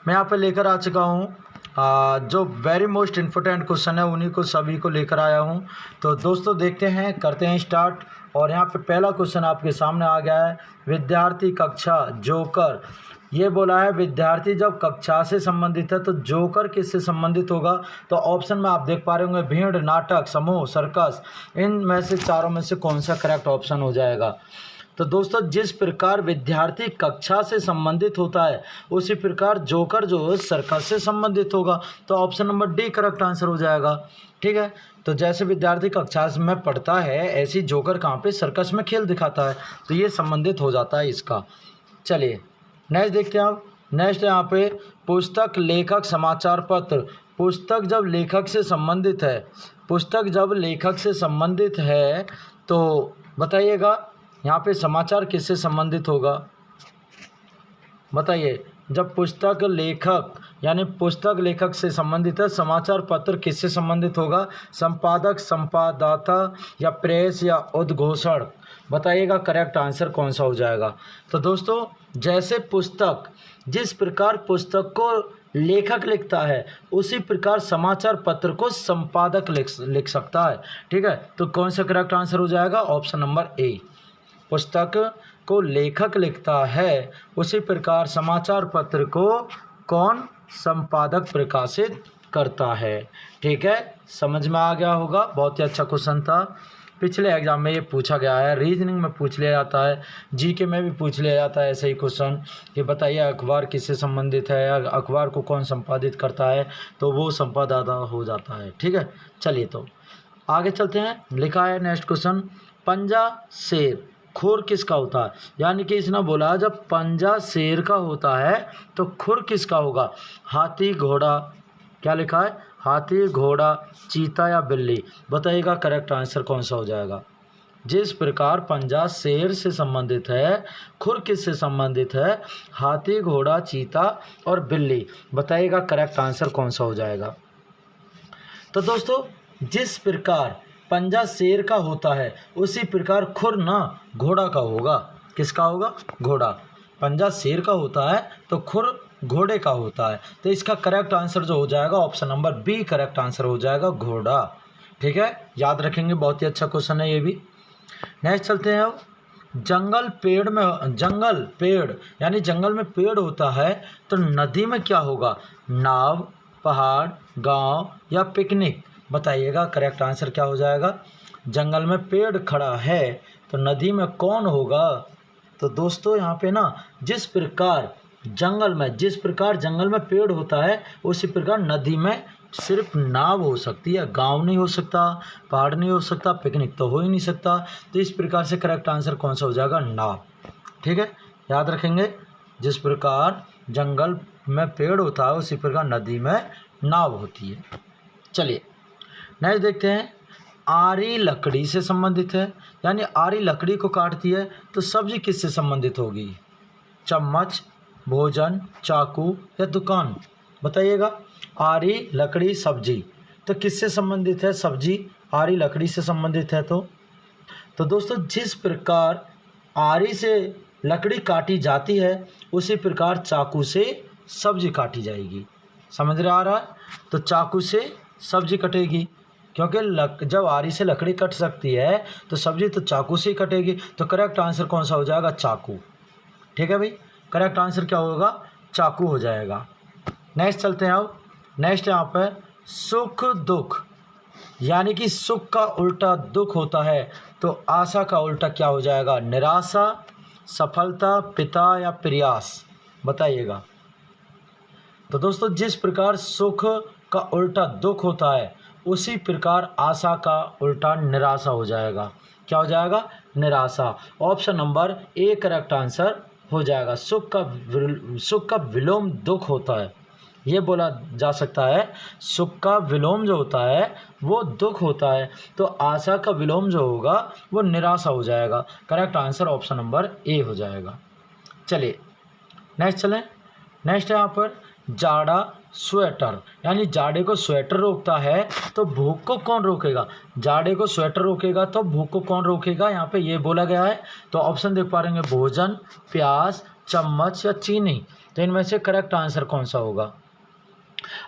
मैं यहाँ पे लेकर आ चुका हूँ जो वेरी मोस्ट इम्पोर्टेंट क्वेश्चन है उन्हीं को सभी को लेकर आया हूँ। तो दोस्तों देखते हैं, करते हैं स्टार्ट। और यहाँ पे पहला क्वेश्चन आपके सामने आ गया है, विद्यार्थी कक्षा जोकर। ये बोला है विद्यार्थी जब कक्षा से संबंधित है तो जोकर किससे संबंधित होगा। तो ऑप्शन में आप देख पा रहे होंगे, भीड़, नाटक, समूह, सर्कस। इनमें से चारों में से कौन सा करेक्ट ऑप्शन हो जाएगा। तो दोस्तों जिस प्रकार विद्यार्थी कक्षा से संबंधित होता है उसी प्रकार जोकर जो है सर्कस से संबंधित होगा। तो option number D correct answer हो जाएगा। ठीक है, तो जैसे विद्यार्थी कक्षा में पढ़ता है ऐसी जोकर कहाँ पे सर्कस में खेल दिखाता है, तो ये संबंधित हो जाता है इसका। चलिए नेक्स्ट देखते हैं आप। नेक्स्ट यहाँ पे पुस्तक, लेखक, समाचार पत्र। पुस्तक जब लेखक से संबंधित है, पुस्तक जब लेखक से संबंधित है तो बताइएगा यहाँ पे समाचार किससे संबंधित होगा। बताइए, जब पुस्तक लेखक यानी पुस्तक लेखक से संबंधित है, समाचार पत्र किससे संबंधित होगा। संपादक, संपाददाता या प्रेस या उद्घोषण। बताइएगा करेक्ट आंसर कौन सा हो जाएगा। तो दोस्तों जैसे पुस्तक, जिस प्रकार पुस्तक को लेखक लिखता है उसी प्रकार समाचार पत्र को संपादक लिख सकता है। ठीक है, तो कौन सा करेक्ट आंसर हो जाएगा। Option number A. पुस्तक को लेखक लिखता है उसी प्रकार समाचार पत्र को कौन संपादक प्रकाशित करता है। ठीक है, समझ में आ गया होगा। बहुत ही अच्छा क्वेश्चन था, पिछले एग्जाम में ये पूछा गया है, रीजनिंग में पूछ लिया जाता है, जीके में भी पूछ लिया जाता है ऐसे ही क्वेश्चन कि बताइए अखबार किससे संबंधित है, अखबार को कौन संपादित करता है, तो वो संपाददाता हो जाता है। ठीक है, चलिए तो आगे चलते हैं। लिखा है नेक्स्ट क्वेश्चन, पंजा शेर खुर किसका होता है। यानी कि इसने बोला जब पंजा शेर का होता है तो खुर किसका होगा। हाथी, घोड़ा, क्या लिखा है, हाथी, घोड़ा, चीता या बिल्ली। बताइएगा करेक्ट आंसर कौन सा हो जाएगा। जिस प्रकार पंजा शेर से संबंधित है, खुर किससे संबंधित है, हाथी, घोड़ा, चीता और बिल्ली। बताइएगा करेक्ट आंसर कौन सा हो जाएगा। तो दोस्तों जिस प्रकार पंजा शेर का होता है उसी प्रकार खुर ना घोड़ा का होगा। किसका होगा, घोड़ा। पंजा शेर का होता है तो खुर घोड़े का होता है, तो इसका करेक्ट आंसर जो हो जाएगा option number B correct answer हो जाएगा, घोड़ा। ठीक है, याद रखेंगे, बहुत ही अच्छा क्वेश्चन है ये भी। नेक्स्ट चलते हैं अब। जंगल पेड़ यानी जंगल में पेड़ होता है तो नदी में क्या होगा। नाव, पहाड़, गांव या पिकनिक। बताइएगा करेक्ट आंसर क्या हो जाएगा। जंगल में पेड़ खड़ा है तो नदी में कौन होगा। तो दोस्तों यहाँ पे ना जिस प्रकार जंगल में पेड़ होता है उसी प्रकार नदी में सिर्फ नाव हो सकती है, गांव नहीं हो सकता, पहाड़ नहीं हो सकता, पिकनिक तो हो ही नहीं सकता। तो इस प्रकार से करेक्ट आंसर कौन सा हो जाएगा, नाव। ठीक है, याद रखेंगे, जिस प्रकार जंगल में पेड़ होता है उसी प्रकार नदी में नाव होती है। चलिए नेक्स्ट देखते हैं। आरी लकड़ी से संबंधित है, यानी आरी लकड़ी को काटती है तो सब्जी किससे संबंधित होगी। चम्मच, भोजन, चाकू या दुकान। बताइएगा, आरी, लकड़ी, सब्जी, तो किससे संबंधित है। सब्जी आरी लकड़ी से संबंधित है। तो दोस्तों जिस प्रकार आरी से लकड़ी काटी जाती है उसी प्रकार चाकू से सब्जी काटी जाएगी। समझ रहा आ रहा है, तो चाकू से सब्जी कटेगी क्योंकि जब आरी से लकड़ी कट सकती है तो सब्जी तो चाकू से ही कटेगी। तो करेक्ट आंसर कौन सा हो जाएगा, चाकू। ठीक है भाई, करेक्ट आंसर क्या होगा, चाकू हो जाएगा। नेक्स्ट चलते हैं अब। नेक्स्ट यहाँ पर सुख दुख, यानी कि सुख का उल्टा दुख होता है तो आशा का उल्टा क्या हो जाएगा। निराशा, सफलता, पिता या प्रयास। बताइएगा। तो दोस्तों जिस प्रकार सुख का उल्टा दुख होता है उसी प्रकार आशा का उल्टा निराशा हो जाएगा। क्या हो जाएगा, निराशा। Option number A correct answer हो जाएगा। सुख का विलोम दुख होता है, ये बोला जा सकता है। सुख का विलोम जो होता है वो दुख होता है, तो आशा का विलोम जो होगा वो निराशा हो जाएगा। Correct answer option number A हो जाएगा। चलिए नेक्स्ट चलें। नेक्स्ट यहाँ पर जाड़ा स्वेटर, यानी जाड़े को स्वेटर रोकता है तो भूख को कौन रोकेगा। जाड़े को स्वेटर रोकेगा तो भूख को कौन रोकेगा, यहाँ पे ये बोला गया है। तो ऑप्शन देख पा रहे हैं, भोजन, प्यास, चम्मच या चीनी। तो इनमें से करेक्ट आंसर कौन सा होगा?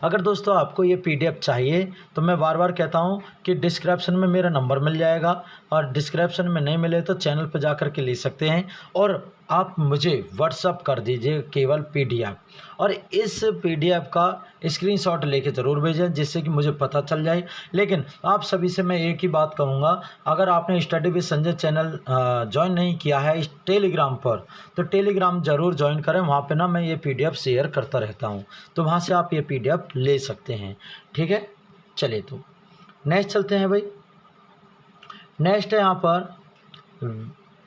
अगर दोस्तों आपको ये पीडीएफ चाहिए तो मैं बार बार कहता हूँ कि डिस्क्रिप्शन में मेरा नंबर मिल जाएगा, और डिस्क्रिप्शन में नहीं मिले तो चैनल पर जा कर के ले सकते हैं, और आप मुझे व्हाट्सअप कर दीजिए केवल पीडीएफ, और इस पीडीएफ का स्क्रीनशॉट लेके ज़रूर भेजें जिससे कि मुझे पता चल जाए। लेकिन आप सभी से मैं एक ही बात कहूँगा, अगर आपने study with Sanjay channel join नहीं किया है इस टेलीग्राम पर, तो टेलीग्राम ज़रूर ज्वाइन करें। वहाँ पे ना मैं ये पीडीएफ शेयर करता रहता हूँ, तो वहाँ से आप ये पीडीएफ ले सकते हैं। ठीक है, चलिए तो नेक्स्ट चलते हैं भाई। नेक्स्ट है यहाँ पर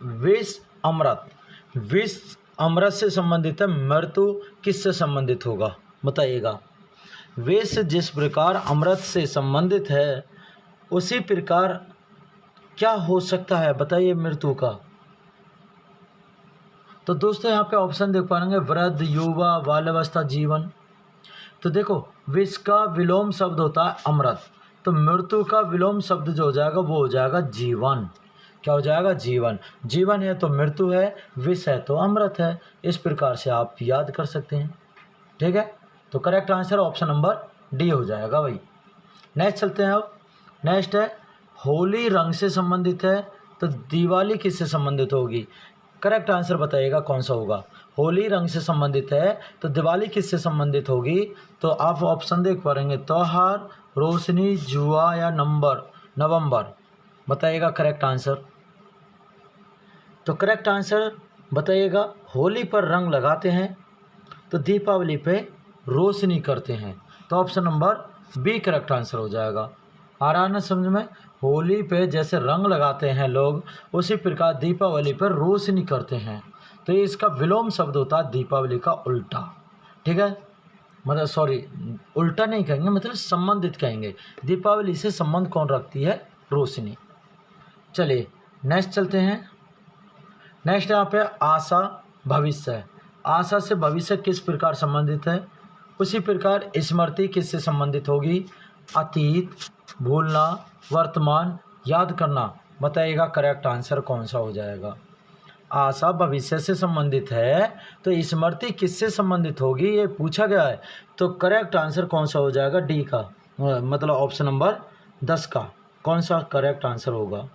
विष अमृत। विष अमृत से संबंधित है, मृत्यु किससे संबंधित होगा? बताइएगा। विष जिस प्रकार अमृत से संबंधित है उसी प्रकार क्या हो सकता है, बताइए, मृत्यु का? तो दोस्तों यहाँ पे ऑप्शन देख पाएंगे, वृद्ध, युवा, बाल्यावस्था, जीवन। तो देखो, विष का विलोम शब्द होता है अमृत, तो मृत्यु का विलोम शब्द जो हो जाएगा वो हो जाएगा जीवन। क्या हो जाएगा? जीवन। जीवन है तो मृत्यु है, विष है तो अमृत है। इस प्रकार से आप याद कर सकते हैं। ठीक है, तो correct answer option number D हो जाएगा भाई। नेक्स्ट चलते हैं। अब नेक्स्ट है होली रंग से संबंधित है, तो दिवाली किससे संबंधित होगी? करेक्ट आंसर बताइएगा कौन सा होगा। होली रंग से संबंधित है तो दिवाली किससे संबंधित होगी? तो आप ऑप्शन देख पाएंगे, त्योहार, रोशनी, जुआ या नवंबर। बताइएगा करेक्ट आंसर। तो करेक्ट आंसर बताइएगा, होली पर रंग लगाते हैं तो दीपावली पे रोशनी करते हैं, तो option number B correct answer हो जाएगा। आ रहा है ना समझ में? होली पे जैसे रंग लगाते हैं लोग, उसी प्रकार दीपावली पर रोशनी करते हैं, तो ये इसका विलोम शब्द होता है दीपावली का उल्टा। ठीक है, मतलब सॉरी, उल्टा नहीं कहेंगे, मतलब संबंधित कहेंगे। दीपावली से संबंध कौन रखती है? रोशनी। चलिए नेक्स्ट चलते हैं। नेक्स्ट यहाँ पे आशा, भविष्य। आशा से भविष्य किस प्रकार संबंधित है? उसी प्रकार स्मृति किससे संबंधित होगी? अतीत, भूलना, वर्तमान, याद करना। बताइएगा करेक्ट आंसर कौन सा हो जाएगा। आशा भविष्य से संबंधित है तो स्मृति किससे संबंधित होगी, ये पूछा गया है, तो करेक्ट आंसर कौन सा हो जाएगा? डी का, मतलब ऑप्शन नंबर 10 का कौन सा करेक्ट आंसर होगा?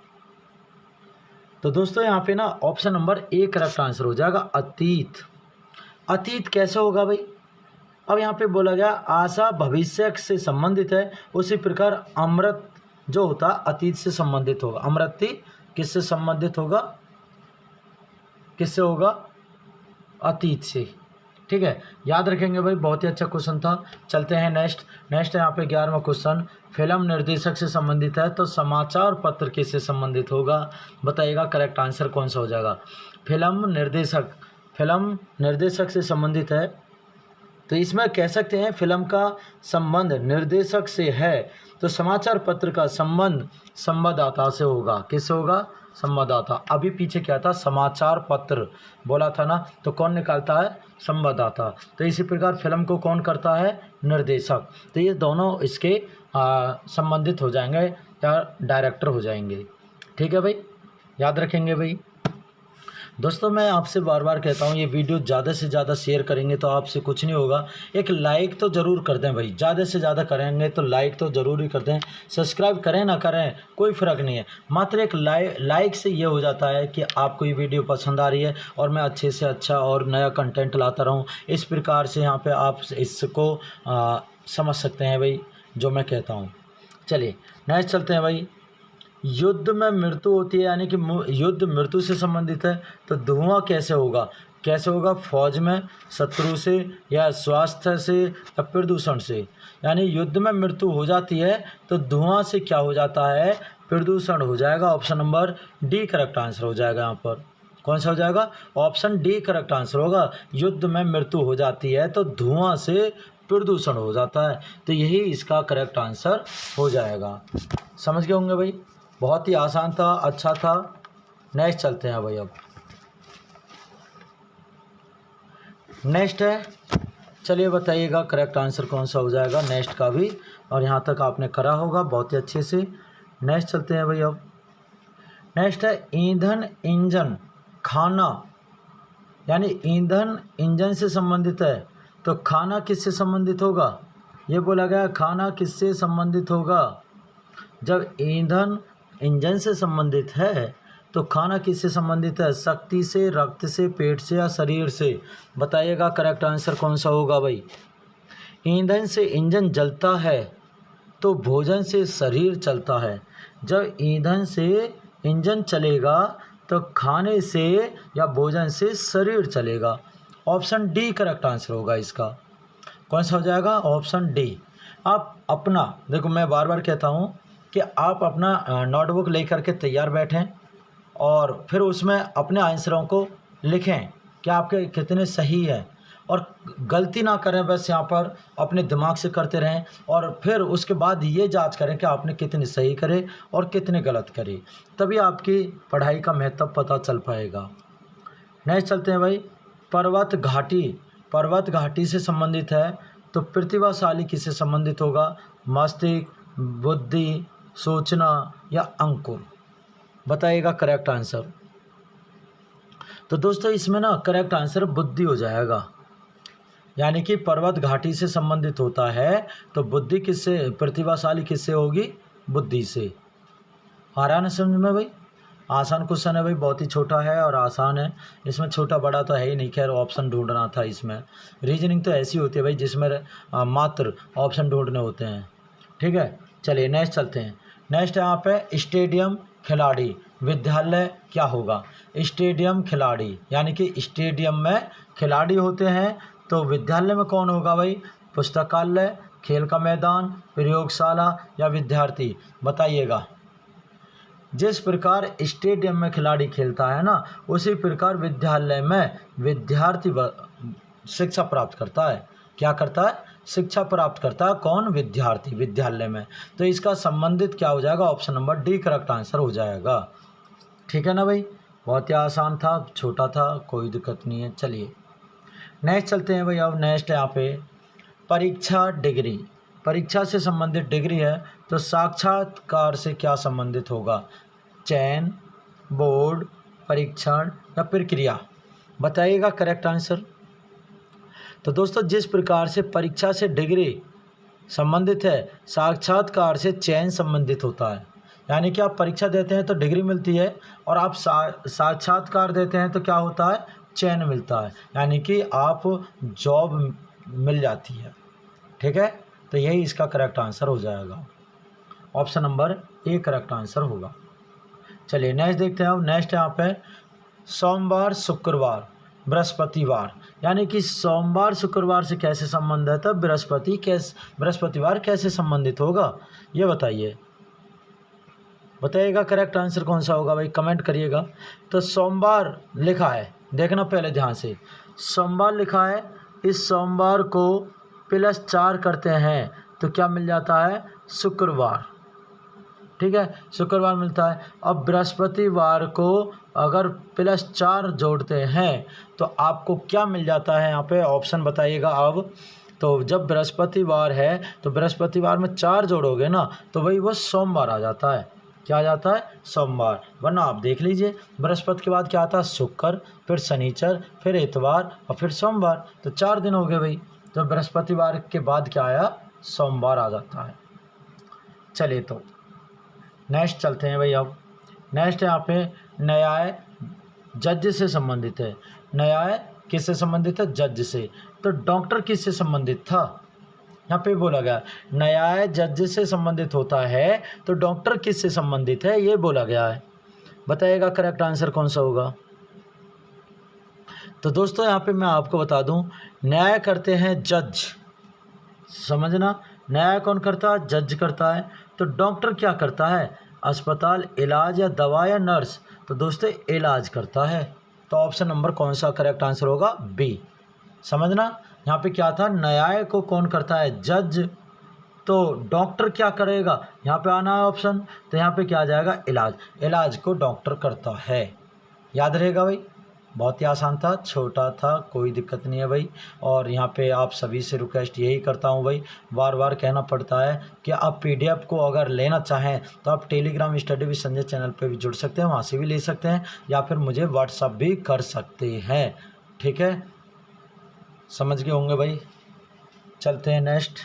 तो दोस्तों यहाँ पे ना option number A correct answer हो जाएगा, अतीत। अतीत कैसे होगा भाई? अब यहाँ पे बोला गया आशा भविष्य से संबंधित है, उसी प्रकार अमृत जो होता अतीत से संबंधित होगा। अमृति किससे संबंधित होगा? किससे होगा? अतीत से। ठीक है, याद रखेंगे भाई, बहुत ही अच्छा क्वेश्चन था। चलते हैं नेक्स्ट है यहाँ पे 11वां क्वेश्चन, फिल्म निर्देशक से संबंधित है तो समाचार पत्र किससे संबंधित होगा? बताइएगा करेक्ट आंसर कौन सा हो जाएगा। फिल्म निर्देशक से संबंधित है तो इसमें कह सकते हैं फिल्म का संबंध निर्देशक से है, तो समाचार पत्र का संबंध संवाददाता से होगा। किससे होगा? संवाददाता। अभी पीछे क्या था? समाचार पत्र बोला था ना, तो कौन निकालता है? संवाददाता। तो इसी प्रकार फिल्म को कौन करता है? निर्देशक। तो ये दोनों इसके संबंधित हो जाएंगे या डायरेक्टर हो जाएंगे। ठीक है भाई, याद रखेंगे भाई। दोस्तों मैं आपसे बार बार कहता हूँ, ये वीडियो ज़्यादा से ज़्यादा शेयर करेंगे तो आपसे कुछ नहीं होगा, एक लाइक तो ज़रूर कर दें भाई। ज़्यादा से ज़्यादा करेंगे तो लाइक तो ज़रूर ही कर दें। सब्सक्राइब करें ना करें कोई फ़र्क नहीं है, मात्र एक लाइक से ये हो जाता है कि आपको ये वीडियो पसंद आ रही है और मैं अच्छे से अच्छा और नया कंटेंट लाता रहूँ। इस प्रकार से यहाँ पर आप इसको समझ सकते हैं भाई जो मैं कहता हूँ। चलिए नेक्स्ट चलते हैं भाई। युद्ध में मृत्यु होती है, यानी कि युद्ध मृत्यु से संबंधित है, तो धुआं कैसे होगा? कैसे होगा? फौज में शत्रु से या स्वास्थ्य से या प्रदूषण से। यानी युद्ध में मृत्यु हो जाती है तो धुआं से क्या हो जाता है? प्रदूषण हो जाएगा। Option number D correct answer हो जाएगा। यहाँ पर कौन सा हो जाएगा? ऑप्शन डी करेक्ट आंसर होगा। युद्ध में मृत्यु हो जाती है तो धुआं से प्रदूषण हो जाता है, तो यही इसका करेक्ट आंसर हो जाएगा। समझ गए होंगे भाई, बहुत ही आसान था, अच्छा था। नेक्स्ट चलते हैं भाई। अब नेक्स्ट है, चलिए बताइएगा करेक्ट आंसर कौन सा हो जाएगा नेक्स्ट का भी, और यहाँ तक आपने करा होगा बहुत ही अच्छे से। नेक्स्ट चलते हैं भाई। अब नेक्स्ट है ईंधन, इंजन, खाना यानी ईंधन इंजन से संबंधित है, तो खाना किससे संबंधित होगा? ये बोला गया खाना किससे संबंधित होगा? जब ईंधन इंजन से संबंधित है तो खाना किससे संबंधित है? शक्ति से, रक्त से, पेट से या शरीर से? बताइएगा करेक्ट आंसर कौन सा होगा भाई। ईंधन से इंजन जलता है तो भोजन से शरीर चलता है। जब ईंधन से इंजन चलेगा तो खाने से या भोजन से शरीर चलेगा। ऑप्शन डी करेक्ट आंसर होगा इसका। कौन सा हो जाएगा? Option D. आप अपना देखो, मैं बार बार कहता हूँ कि आप अपना नोटबुक लेकर के तैयार बैठें और फिर उसमें अपने आंसरों को लिखें कि आपके कितने सही है, और गलती ना करें, बस यहाँ पर अपने दिमाग से करते रहें और फिर उसके बाद ये जांच करें कि आपने कितने सही करे और कितने गलत करे, तभी आपकी पढ़ाई का महत्व पता चल पाएगा। नेक्स्ट चलते हैं भाई। पर्वत घाटी से संबंधित है तो प्रतिभाशाली किससे संबंधित होगा? मस्तिष्क, बुद्धि, सोचना या अंकुर? बताइएगा करेक्ट आंसर। तो दोस्तों इसमें ना करेक्ट आंसर बुद्धि हो जाएगा, यानी कि पर्वत घाटी से संबंधित होता है तो बुद्धि किससे, प्रतिभाशाली किससे होगी? बुद्धि से। आ रहा है ना समझ में भाई? आसान क्वेश्चन है भाई, बहुत ही छोटा है और आसान है, इसमें छोटा बड़ा तो है ही नहीं। खैर ऑप्शन ढूंढना था इसमें। रीजनिंग तो ऐसी होती है भाई जिसमें मात्र ऑप्शन ढूंढने होते हैं। ठीक है, चलिए नेक्स्ट चलते हैं। नेक्स्ट यहाँ पे स्टेडियम खिलाड़ी विद्यालय क्या होगा? स्टेडियम खिलाड़ी यानी कि स्टेडियम में खिलाड़ी होते हैं तो विद्यालय में कौन होगा भाई? पुस्तकालय, खेल का मैदान, प्रयोगशाला या विद्यार्थी? बताइएगा। जिस प्रकार स्टेडियम में खिलाड़ी खेलता है ना, उसी प्रकार विद्यालय में विद्यार्थी शिक्षा प्राप्त करता है। क्या करता है? शिक्षा प्राप्त करता है। कौन? विद्यार्थी, विद्यालय में। तो इसका संबंधित क्या हो जाएगा? Option number D correct answer हो जाएगा। ठीक है ना भाई, बहुत ही आसान था, छोटा था, कोई दिक्कत नहीं है। चलिए नेक्स्ट चलते हैं भाई। अब नेक्स्ट यहाँ पे परीक्षा डिग्री, परीक्षा से संबंधित डिग्री है तो साक्षात्कार से क्या संबंधित होगा? चयन, बोर्ड, परीक्षण या प्रक्रिया? बताइएगा करेक्ट आंसर। तो दोस्तों जिस प्रकार से परीक्षा से डिग्री संबंधित है, साक्षात्कार से चयन संबंधित होता है। यानी कि आप परीक्षा देते हैं तो डिग्री मिलती है और आप साक्षात्कार देते हैं तो क्या होता है? चयन मिलता है, यानी कि आप जॉब मिल जाती है। ठीक है, तो यही इसका करेक्ट आंसर हो जाएगा। Option number A correct answer होगा। चलिए नेक्स्ट देखते हैं। अब नेक्स्ट यहाँ पे सोमवार, शुक्रवार, बृहस्पतिवार, यानी कि सोमवार शुक्रवार से कैसे संबंध है, तब बृहस्पतिवार कैसे संबंधित होगा? ये बताइएगा करेक्ट आंसर कौन सा होगा भाई, कमेंट करिएगा। तो सोमवार लिखा है, देखना पहले ध्यान से, सोमवार लिखा है, इस सोमवार को +4 करते हैं तो क्या मिल जाता है? शुक्रवार। ठीक है, शुक्रवार मिलता है। अब बृहस्पतिवार को अगर +4 जोड़ते हैं तो आपको क्या मिल जाता है? यहाँ पे ऑप्शन बताइएगा। अब तो जब बृहस्पतिवार है तो बृहस्पतिवार में 4 जोड़ोगे ना तो वही वो सोमवार आ जाता है। क्या आ जाता है? सोमवार। वरना आप देख लीजिए, बृहस्पति के बाद क्या आता है? शुक्र, फिर शनिचर, फिर इतवार और फिर सोमवार। तो 4 दिन हो गए भाई। तो बृहस्पतिवार के बाद क्या आया? सोमवार आ जाता है। चलिए तो नेक्स्ट चलते हैं भाई। अब नेक्स्ट यहाँ पे न्याय जज से संबंधित है। न्याय किससे संबंधित है? जज से। तो डॉक्टर किससे संबंधित था? यहाँ पे बोला गया न्याय जज से संबंधित होता है तो डॉक्टर किससे संबंधित है, ये बोला गया है। बताइएगा करेक्ट आंसर कौन सा होगा। तो दोस्तों यहाँ पे मैं आपको बता दूं, न्याय करते हैं जज, समझना, न्याय कौन करता है? जज करता है। तो डॉक्टर क्या करता है? अस्पताल, इलाज या दवा या नर्स? तो दोस्तों इलाज करता है। तो ऑप्शन नंबर कौन सा करेक्ट आंसर होगा? बी। समझना, यहाँ पे क्या था? न्याय को कौन करता है? जज। तो डॉक्टर क्या करेगा? यहाँ पे आना है ऑप्शन, तो यहाँ पे क्या आ जाएगा? इलाज। इलाज को डॉक्टर करता है। याद रहेगा भाई, बहुत ही आसान था, छोटा था, कोई दिक्कत नहीं है भाई। और यहाँ पे आप सभी से रिक्वेस्ट यही करता हूँ भाई, बार बार कहना पड़ता है कि आप PDF को अगर लेना चाहें तो आप Telegram study with Sanjay channel पे भी जुड़ सकते हैं, वहाँ से भी ले सकते हैं, या फिर मुझे व्हाट्सअप भी कर सकते हैं। ठीक है, समझ गए होंगे भाई। चलते हैं नेक्स्ट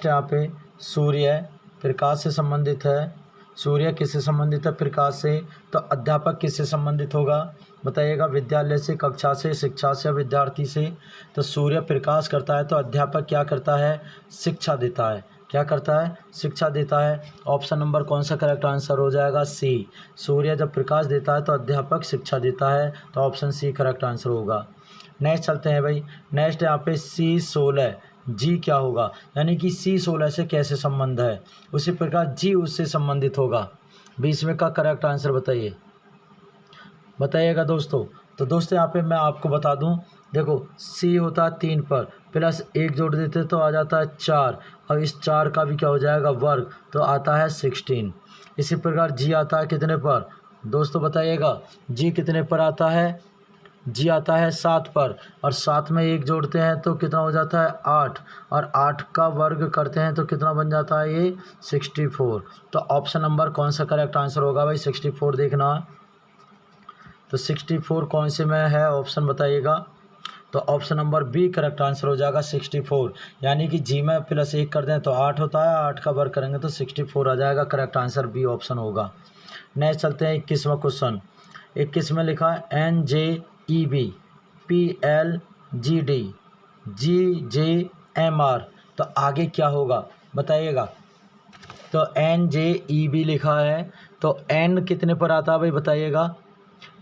यहाँ पे सूर्य प्रकाश से संबंधित है। सूर्य किससे संबंधित है? प्रकाश से। तो अध्यापक किससे संबंधित होगा? बताइएगा। विद्यालय से, कक्षा से, शिक्षा से, विद्यार्थी से। तो सूर्य प्रकाश करता है तो अध्यापक क्या करता है? शिक्षा देता है। क्या करता है? शिक्षा देता है। ऑप्शन नंबर कौन सा करेक्ट आंसर हो जाएगा? सी। सूर्य जब प्रकाश देता है तो अध्यापक शिक्षा देता है, तो ऑप्शन सी करेक्ट आंसर होगा। नेक्स्ट चलते हैं भाई। नेक्स्ट यहाँ पे C16 जी क्या होगा? यानी कि C16 से कैसे संबंध है? उसी प्रकार जी उससे संबंधित होगा। 20वें का करेक्ट आंसर बताइएगा दोस्तों। तो दोस्तों यहाँ पे मैं आपको बता दूं, देखो C होता है 3 पर, प्लस 1 जोड़ देते तो आ जाता है 4, और इस 4 का भी क्या हो जाएगा? वर्ग, तो आता है 16। इसी प्रकार जी आता है कितने पर दोस्तों? बताइएगा। जी कितने पर आता है? जी आता है 7 पर, और 7 में 1 जोड़ते हैं तो कितना हो जाता है? 8, और 8 का वर्ग करते हैं तो कितना बन जाता है? ये 64। तो ऑप्शन नंबर कौन सा करेक्ट आंसर होगा भाई? 64 देखना। तो 64 कौन से में है? ऑप्शन बताइएगा। तो option number B correct answer हो जाएगा 64। यानी कि जी में प्लस 1 कर दें तो 8 होता है, 8 का वर्ग करेंगे तो 64 आ जाएगा। करेक्ट आंसर बी ऑप्शन होगा। नेक्स्ट चलते हैं 21वां क्वेश्चन। 21 में लिखा है NJEB PLGD GJMR। तो आगे क्या होगा बताइएगा। तो NJEB लिखा है, तो N कितने पर आता है भाई? बताइएगा।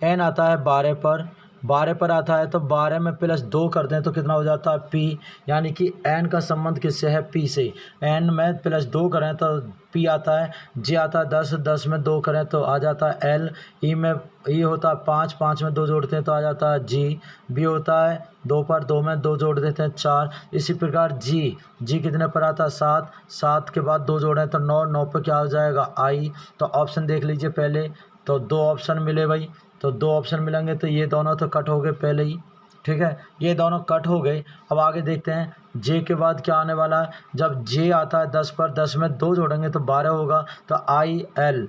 N आता है 12 पर, 12 पर आता है तो 12 में प्लस 2 कर दें तो कितना हो जाता है? P। यानी कि N का संबंध किससे है? P से। N में प्लस 2 करें तो P आता है। J आता है 10, 10 में 2 करें तो आ जाता है L। E में E होता है 5, 5 में 2 जोड़ते हैं तो आ जाता है G। B होता है 2 पर, 2 में 2 जोड़ देते हैं 4। इसी प्रकार G कितने पर आता है? 7, 7 के बाद 2 जोड़ें तो 9, 9 पर क्या हो जाएगा? I। तो ऑप्शन देख लीजिए पहले। तो 2 ऑप्शन मिले भाई, तो 2 ऑप्शन मिलेंगे तो ये दोनों तो कट हो गए पहले ही। ठीक है, ये दोनों कट हो गए। अब आगे देखते हैं जे के बाद क्या आने वाला है। जब जे आता है 10 पर, 10 में 2 जोड़ेंगे तो 12 होगा, तो आई एल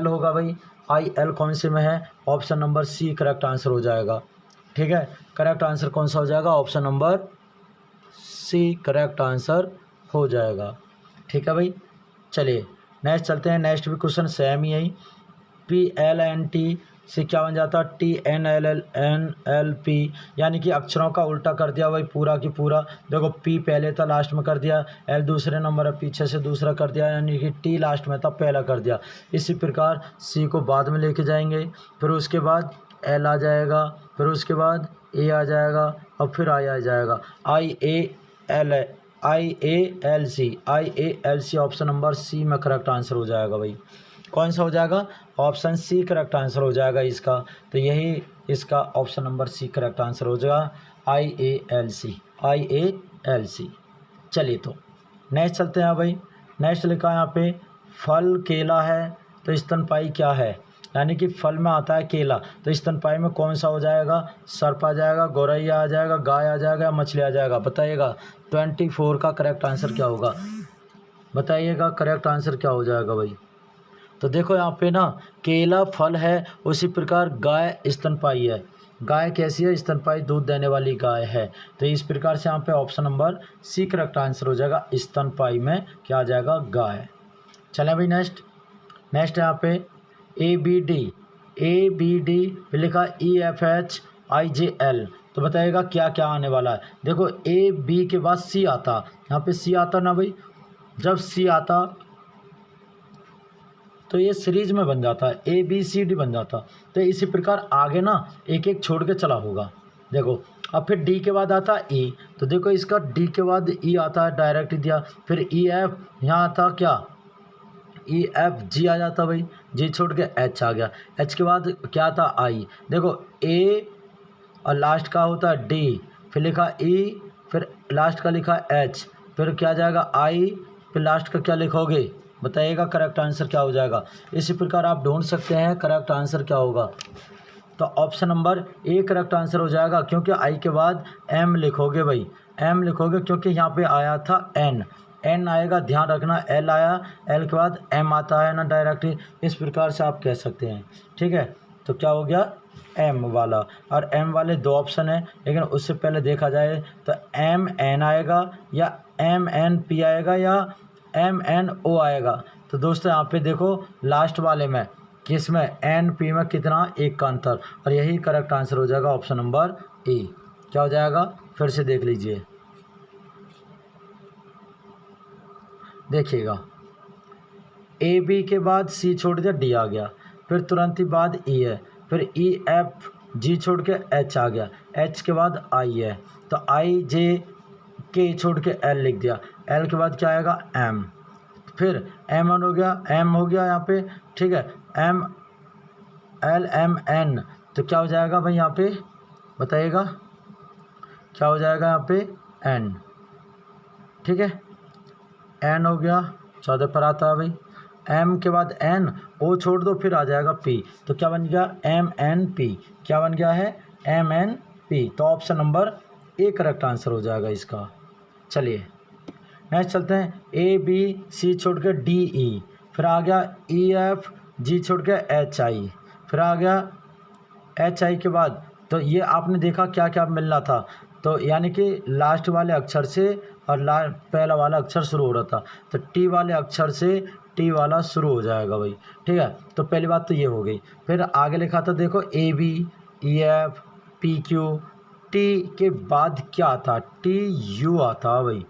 होगा भाई। आई एल कौन से में है? Option number C correct answer हो जाएगा। ठीक है, करेक्ट आंसर कौन सा हो जाएगा? Option number C correct answer हो जाएगा। ठीक है भाई, चलिए नेक्स्ट चलते हैं। नेक्स्ट भी क्वेश्चन सेम ही है। PLNT से क्या बन जाता है? TNLLNLP। यानी कि अक्षरों का उल्टा कर दिया भाई पूरा की पूरा। देखो P पहले था, लास्ट में कर दिया। L दूसरे नंबर है, पीछे से दूसरा कर दिया, यानी कि T लास्ट में था, पहला कर दिया। इसी प्रकार C को बाद में लेके जाएंगे, फिर उसके बाद L आ जाएगा, फिर उसके बाद A आ जाएगा, और फिर I आ जाएगा। IALC ऑप्शन नंबर सी में करेक्ट आंसर हो जाएगा भाई। कौन सा हो जाएगा? ऑप्शन सी करेक्ट आंसर हो जाएगा इसका। तो यही इसका option number C correct answer हो जाएगा, IALC। चलिए तो नेक्स्ट चलते हैं भाई। नेक्स्ट लिखा है यहाँ पे फल केला है तो स्तनपायी क्या है? यानी कि फल में आता है केला, तो स्तनपायी में कौन सा हो जाएगा? सर्प आ जाएगा, गौरैया आ जाएगा, गाय आ जाएगा, मछली आ जाएगा। बताइएगा 24 का करेक्ट आंसर क्या होगा? बताइएगा करेक्ट आंसर क्या हो जाएगा भाई। तो देखो यहाँ पे ना, केला फल है, उसी प्रकार गाय स्तनपायी है। गाय कैसी है? स्तनपायी, दूध देने वाली गाय है। तो इस प्रकार से यहाँ पे option number C correct answer हो जाएगा। स्तनपायी में क्या आ जाएगा? गाय। चलें भाई नेक्स्ट यहाँ पे ABD लिखा EFHIJL। तो बताइएगा क्या क्या आने वाला है। देखो AB के बाद C आता, यहाँ पे C आता ना भाई। जब C आता तो ये सीरीज में बन जाता है, ABCD बन जाता। तो इसी प्रकार आगे ना एक एक छोड़ के चला होगा। देखो अब फिर D के बाद आता E, तो देखो इसका D के बाद E आता है, डायरेक्ट ही दिया। फिर EF, यहाँ आता क्या? EFG आ जाता भाई, G छोड़ के H आ गया। H के बाद क्या था? I। देखो A और लास्ट का होता है D, फिर लिखा E, फिर लास्ट का लिखा H, फिर क्या जाएगा? I, फिर लास्ट का क्या लिखोगे? बताइएगा करेक्ट आंसर क्या हो जाएगा। इसी प्रकार आप ढूंढ सकते हैं करेक्ट आंसर क्या होगा। तो option number A correct answer हो जाएगा, क्योंकि आई के बाद एम लिखोगे भाई, एम लिखोगे, क्योंकि यहाँ पे आया था एन आएगा, ध्यान रखना। एल आया, एल के बाद एम आता है ना डायरेक्टली। इस प्रकार से आप कह सकते हैं। ठीक है, तो क्या हो गया एम वाला। और एम वाले दो ऑप्शन है, लेकिन उससे पहले देखा जाए तो एम एन आएगा या एम एन पी आएगा या एम एन ओ आएगा। तो दोस्तों यहाँ पे देखो लास्ट वाले में किसमें एन पी में कितना, एक का अंतर, और यही करेक्ट आंसर हो जाएगा ऑप्शन नंबर ए। क्या हो जाएगा फिर से देख लीजिए, देखिएगा ए बी के बाद सी छोड़ दिया डी आ गया, फिर तुरंत ही बाद ई है, फिर ई एफ जी छोड़ के एच आ गया, एच के बाद आई है, तो आई जे के छोड़ के एल लिख दिया, एल के बाद क्या आएगा एम, फिर एम एन हो गया, एम हो गया यहाँ पे, ठीक है, एम एल एम एन, तो क्या हो जाएगा भाई यहाँ पे बताइएगा, क्या हो जाएगा यहाँ पे एन, ठीक है, एन हो गया 14 पर आता है भाई, एम के बाद एन ओ छोड़ दो फिर आ जाएगा पी, तो क्या बन गया एम एन पी, क्या बन गया है एम एन पी, तो option number A correct answer हो जाएगा इसका। चलिए नेक्स्ट चलते हैं, ए बी सी छोड़ के डी ई, फिर आ गया ई एफ जी छोड़ के एच आई, फिर आ गया एच आई के बाद, तो ये आपने देखा क्या क्या मिलना था, तो यानी कि लास्ट वाले अक्षर से और पहला वाला अक्षर शुरू हो रहा था, तो टी वाले अक्षर से टी वाला शुरू हो जाएगा भाई, ठीक है, तो पहली बात तो ये हो गई। फिर आगे लिखा था देखो A B E F P Q, T के बाद क्या था टी यू आता भाई,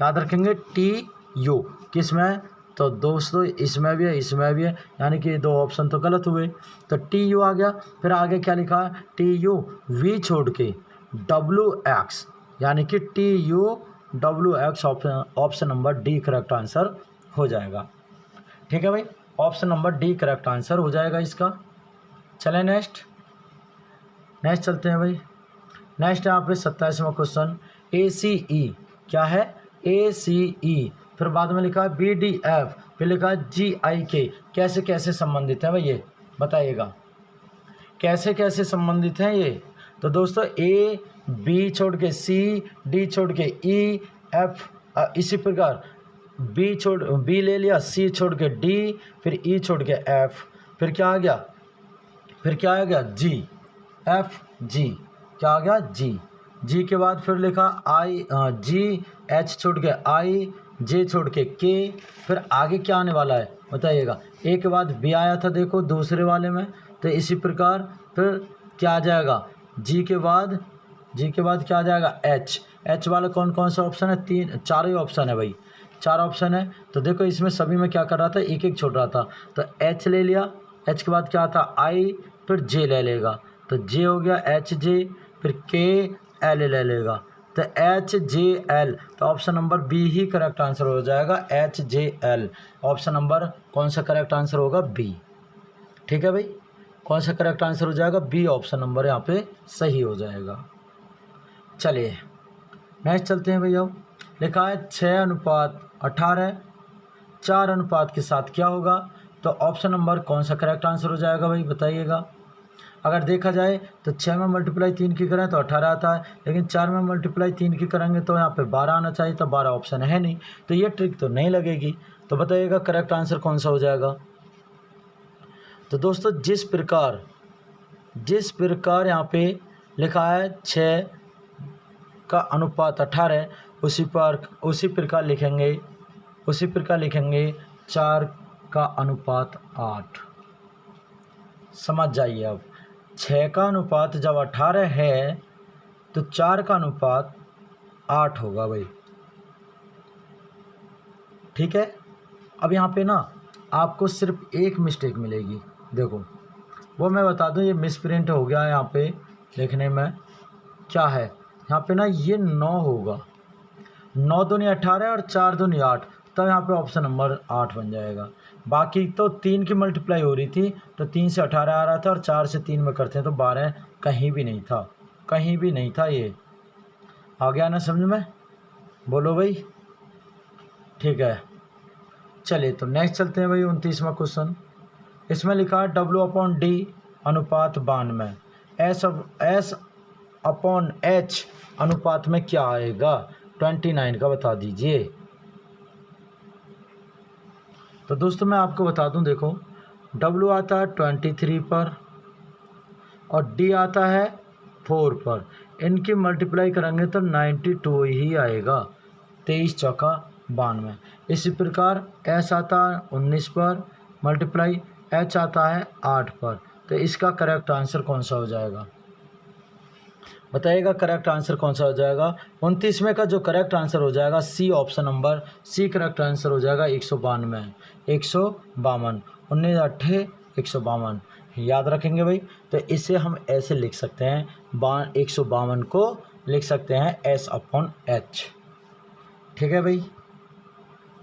याद रखेंगे टी यू किस में, तो दोस्तों इसमें भी है इसमें भी है, यानी कि दो ऑप्शन तो गलत हुए, तो टी यू आ गया। फिर आगे क्या लिखा है टी यू वी छोड़ के डब्ल्यू एक्स, यानी कि T U W x, option number D correct answer हो जाएगा, ठीक है भाई, option number D correct answer हो जाएगा इसका। चलें नेक्स्ट चलते हैं भाई, नेक्स्ट यहाँ पे 27वां क्वेश्चन, ए सी ई क्या है ए सी ई, फिर बाद में लिखा है बी डी एफ, फिर लिखा है जी आई के, कैसे कैसे संबंधित है भाई ये बताइएगा, कैसे कैसे संबंधित हैं ये। तो दोस्तों ए बी छोड़ के सी, डी छोड़ के ई एफ, इसी प्रकार बी ले लिया, सी छोड़ के डी, फिर ई छोड़ के एफ, फिर क्या आ गया जी एफ जी, क्या आ गया जी के बाद फिर लिखा आई जी एच छोड़ के आई, जे छोड़ के के, फिर आगे क्या आने वाला है बताइएगा, ए के बाद बी आया था देखो दूसरे वाले में, तो इसी प्रकार फिर क्या आ जाएगा जी के बाद क्या आ जाएगा एच वाला कौन कौन सा ऑप्शन है, चार ही ऑप्शन है भाई, 4 ऑप्शन है, तो देखो इसमें सभी में क्या कर रहा था एक एक छोड़ रहा था, तो एच ले लिया, एच के बाद क्या आता आई, फिर जे ले लेगा, तो जे हो गया एच जे, फिर के एल ले लेगा, तो एच जे एल, तो ऑप्शन नंबर बी ही करेक्ट आंसर हो जाएगा, H J L, option number कौन सा करेक्ट आंसर होगा बी, ठीक है भाई, कौन सा करेक्ट आंसर हो जाएगा बी, ऑप्शन नंबर यहाँ पे सही हो जाएगा। चलिए नेक्स्ट चलते हैं भाई, अब लिखा है 6:18 4 अनुपात के साथ क्या होगा, तो ऑप्शन नंबर कौन सा करेक्ट आंसर हो जाएगा भाई बताइएगा। अगर देखा जाए तो 6 में मल्टीप्लाई 3 की करें तो 18 आता है, लेकिन 4 में मल्टीप्लाई 3 की करेंगे तो यहाँ पे 12 आना चाहिए, तो 12 ऑप्शन है नहीं, तो ये ट्रिक तो नहीं लगेगी, तो बताइएगा करेक्ट आंसर कौन सा हो जाएगा। तो दोस्तों जिस प्रकार यहाँ पे लिखा है 6 का अनुपात 18, उसी प्रकार लिखेंगे 4 का अनुपात 8। समझ जाइए, अब 6 का अनुपात जब 18 है तो 4 का अनुपात 8 होगा भाई, ठीक है। अब यहाँ पे ना आपको सिर्फ एक मिस्टेक मिलेगी, देखो वो मैं बता दूँ, ये मिसप्रिंट हो गया है यहाँ पे लिखने में, क्या है यहाँ पे ना ये 9 होगा, 9 दूनी 18 और 4 दूनी 8, तब यहाँ पे ऑप्शन नंबर 8 बन जाएगा। बाकी तो 3 की मल्टीप्लाई हो रही थी तो 3 से 18 आ रहा था, और 4 से 3 में करते हैं तो 12 कहीं भी नहीं था, ये आ गया ना समझ में, बोलो भाई, ठीक है। चलिए तो नेक्स्ट चलते हैं भाई 29वां क्वेश्चन, इसमें लिखा है W/D अनुपात 92, S/H अनुपात में क्या आएगा 29 का बता दीजिए। तो दोस्तों मैं आपको बता दूं, देखो W आता है 23 पर, और डी आता है 4 पर। इनकी मल्टीप्लाई करेंगे तो 92 ही आएगा। 23 चौका 92। इसी प्रकार एस आता है 19 पर मल्टीप्लाई, एच आता है 8 पर। तो इसका करेक्ट आंसर कौन सा हो जाएगा? बताइएगा करेक्ट आंसर कौन सा हो जाएगा? 29 में का जो करेक्ट आंसर हो जाएगा C, option number C correct answer हो जाएगा 152। 152 19 8 152 याद रखेंगे भाई। तो इसे हम ऐसे लिख सकते हैं, 152 को लिख सकते हैं S/H। ठीक है भाई,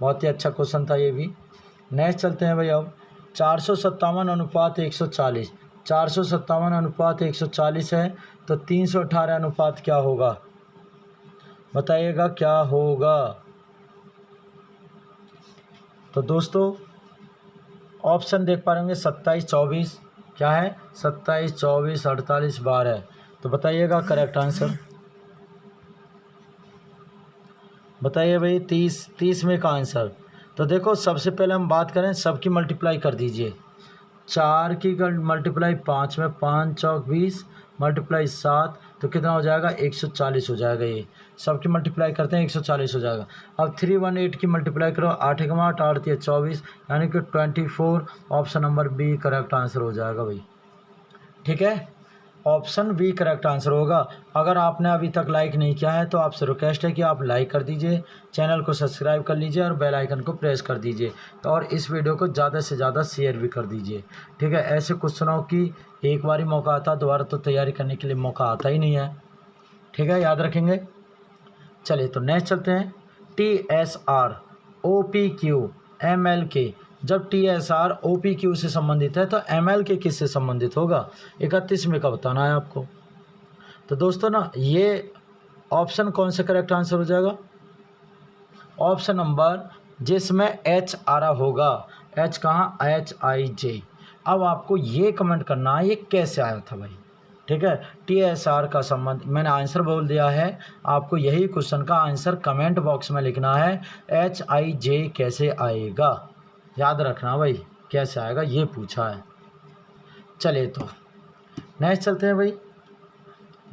बहुत ही अच्छा क्वेश्चन था ये भी। नेक्स्ट चलते हैं भाई। अब 457 अनुपात 140, 457 अनुपात 140 है तो 318 अनुपात क्या होगा? बताइएगा क्या होगा? तो दोस्तों ऑप्शन देख पा रहे होंगे 27 24, क्या है 27 24 48 12। तो बताइएगा करेक्ट आंसर। बताइए भाई 30 में का आंसर। तो देखो सबसे पहले हम बात करें, सबकी मल्टीप्लाई कर दीजिए। 4 की मल्टीप्लाई 5 में, 5 चौक 20 मल्टीप्लाई 7 तो कितना हो जाएगा? 140 हो जाएगा। ये सबकी मल्टीप्लाई करते हैं 140 हो जाएगा। अब 318 की मल्टीप्लाई करो, 8 1 8 8 3 24 यानी कि 24। Option number B correct answer हो जाएगा भाई। ठीक है, ऑप्शन बी करेक्ट आंसर होगा। अगर आपने अभी तक लाइक नहीं किया है तो आपसे रिक्वेस्ट है कि आप लाइक कर दीजिए, चैनल को सब्सक्राइब कर लीजिए और बेल आइकन को प्रेस कर दीजिए। तो और इस वीडियो को ज़्यादा से ज़्यादा शेयर भी कर दीजिए। ठीक है, ऐसे क्वेश्चनों की एक बार ही मौका आता है, दोबारा तो तैयारी करने के लिए मौका आता ही नहीं है। ठीक है, याद रखेंगे। चलिए तो नेक्स्ट चलते हैं। TSR OPQ MLK। जब TSR OPQ से संबंधित है तो MLK किससे संबंधित होगा? 31 में का बताना है आपको। तो दोस्तों ना, ये ऑप्शन कौन सा करेक्ट आंसर हो जाएगा? ऑप्शन नंबर जिसमें H आ रहा होगा। H कहाँ? HIJ। अब आपको ये कमेंट करना है ये कैसे आया था भाई। ठीक है, TSR का संबंध, मैंने आंसर बोल दिया है, आपको यही क्वेश्चन का आंसर कमेंट बॉक्स में लिखना है। HIJ कैसे आएगा याद रखना भाई, कैसे आएगा ये पूछा है। चलिए तो नेक्स्ट चलते हैं भाई।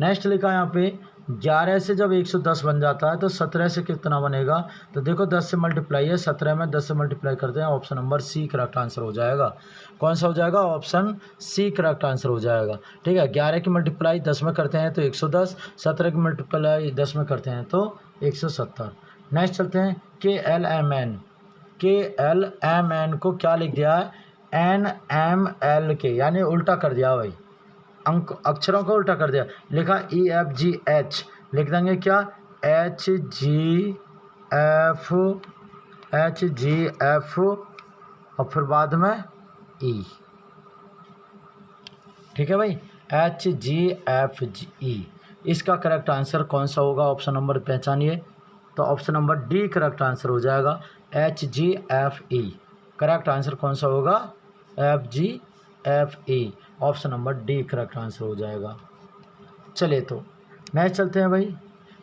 नेक्स्ट लिखा है यहाँ पे 11 से जब 110 बन जाता है तो 17 से कितना बनेगा? तो देखो 10 से मल्टीप्लाई है, 17 में 10 से मल्टीप्लाई करते हैं। Option number C correct answer हो जाएगा। कौन सा हो जाएगा? ऑप्शन सी करेक्ट आंसर हो जाएगा। ठीक है, 11 की मल्टीप्लाई 10 में करते हैं तो 110, 17 की मल्टीप्लाई 10 में करते हैं तो 170। नेक्स्ट चलते हैं KLMN। KLMN को क्या लिख दिया है? NMLK, यानी उल्टा कर दिया भाई, अक्षरों को उल्टा कर दिया। लिखा EFGH, लिख देंगे क्या? HGF और फिर बाद में E। ठीक है भाई, HGFE। इसका करेक्ट आंसर कौन सा होगा? ऑप्शन नंबर पहचानिए। तो option number D correct answer हो जाएगा, HGFE। करेक्ट आंसर कौन सा होगा? FGFE। Option number D correct answer हो जाएगा। चलिए तो नेक्स्ट चलते हैं भाई।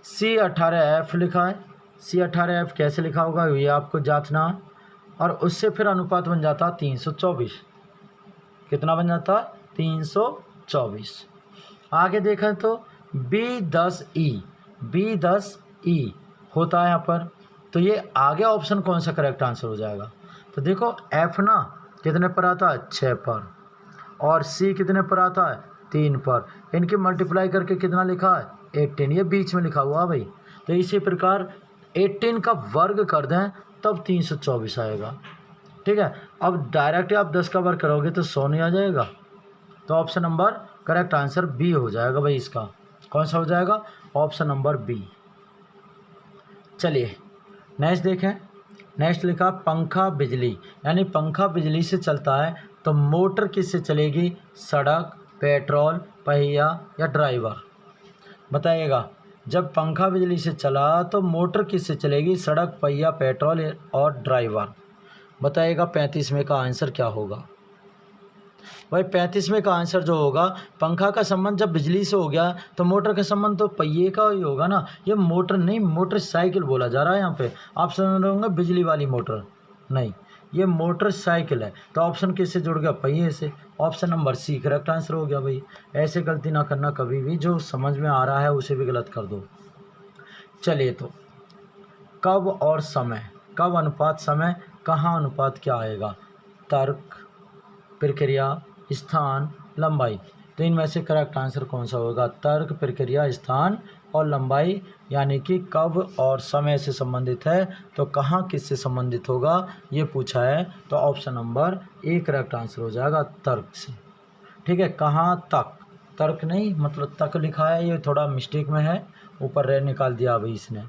C18F लिखा है। C18F कैसे लिखा होगा ये आपको जांचना है। और उससे फिर अनुपात बन जाता 324। कितना बन जाता? 324। आगे देखें तो B10E होता है यहाँ पर। तो ये आगे ऑप्शन कौन सा करेक्ट आंसर हो जाएगा? तो देखो F ना कितने पर आता है? 6 पर। और C कितने पर आता है? 3 पर। इनकी मल्टीप्लाई करके कितना लिखा है? 18। ये बीच में लिखा हुआ भाई। तो इसी प्रकार 18 का वर्ग कर दें तब 324 आएगा। ठीक है, अब डायरेक्ट आप 10 का वर्ग करोगे तो 100 नहीं आ जाएगा। तो option number correct answer B हो जाएगा भाई। इसका कौन सा हो जाएगा? Option number B. चलिए नेक्स्ट देखें। नेक्स्ट लिखा पंखा बिजली, यानी पंखा बिजली से चलता है तो मोटर किससे चलेगी? सड़क, पेट्रोल, पहिया या ड्राइवर? बताइएगा। जब पंखा बिजली से चला तो मोटर किससे चलेगी? सड़क, पहिया, पेट्रोल और ड्राइवर? बताइएगा 35 में का आंसर क्या होगा भाई? 35 में का आंसर जो होगा, पंखा का संबंध जब बिजली से हो गया तो मोटर का संबंध तो पहिए का ही होगा ना। ये मोटर नहीं, मोटरसाइकिल बोला जा रहा है यहाँ पे। आप समझ रहे होंगे बिजली वाली मोटर नहीं, ये मोटरसाइकिल है, तो ऑप्शन किससे जुड़ गया, पहिए से। Option number C correct answer हो गया भाई। ऐसे गलती ना करना कभी भी, जो समझ में आ रहा है उसे भी गलत कर दो। चलिए तो कब और समय, कब अनुपात समय, कहाँ अनुपात क्या आएगा, तर्क, प्रक्रिया, स्थान, लंबाई। तो इनमें से करेक्ट आंसर कौन सा होगा, तर्क, प्रक्रिया, स्थान और लंबाई, यानी कि कब और समय से संबंधित है तो कहाँ किससे संबंधित होगा ये पूछा है, तो option number A correct answer हो जाएगा, तर्क से। ठीक है, कहाँ तक, तर्क नहीं मतलब तक लिखा है, ये थोड़ा मिस्टेक में है, ऊपर रह निकाल दिया अभी इसने।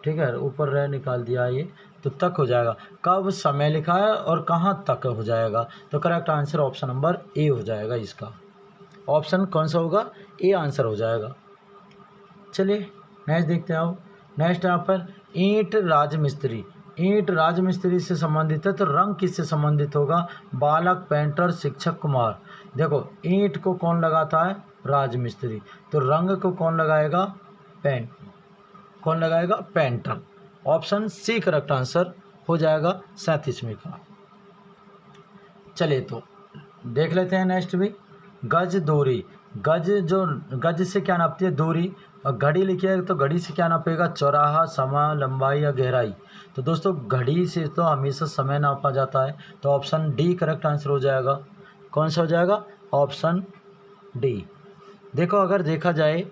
ठीक है, ऊपर रह निकाल दिया ये, तो तक हो जाएगा। कब समय लिखा है और कहाँ तक हो जाएगा, तो correct answer option number A हो जाएगा इसका। ऑप्शन कौन सा होगा, ए आंसर हो जाएगा। चलिए नेक्स्ट देखते हैं। अब नेक्स्ट यहाँ पर ईंट राजमिस्त्री, ईंट राजमिस्त्री से संबंधित है, तो रंग किससे संबंधित होगा, बालक, पेंटर, शिक्षक, कुम्हार। देखो ईंट को कौन लगाता है, राजमिस्त्री, तो रंग को कौन लगाएगा, कौन लगाएगा, painter. Option C correct answer हो जाएगा 37वें का। चलिए तो देख लेते हैं नेक्स्ट भी। गज दूरी, गज जो गज से क्या नापती है, दूरी, और घड़ी लिखी है तो घड़ी से क्या नापेगा, चौराहा, समय, लंबाई या गहराई। तो दोस्तों घड़ी से तो हमेशा समय नापा जाता है, तो ऑप्शन डी करेक्ट आंसर हो जाएगा। कौन सा हो जाएगा, ऑप्शन डी। देखो अगर देखा जाए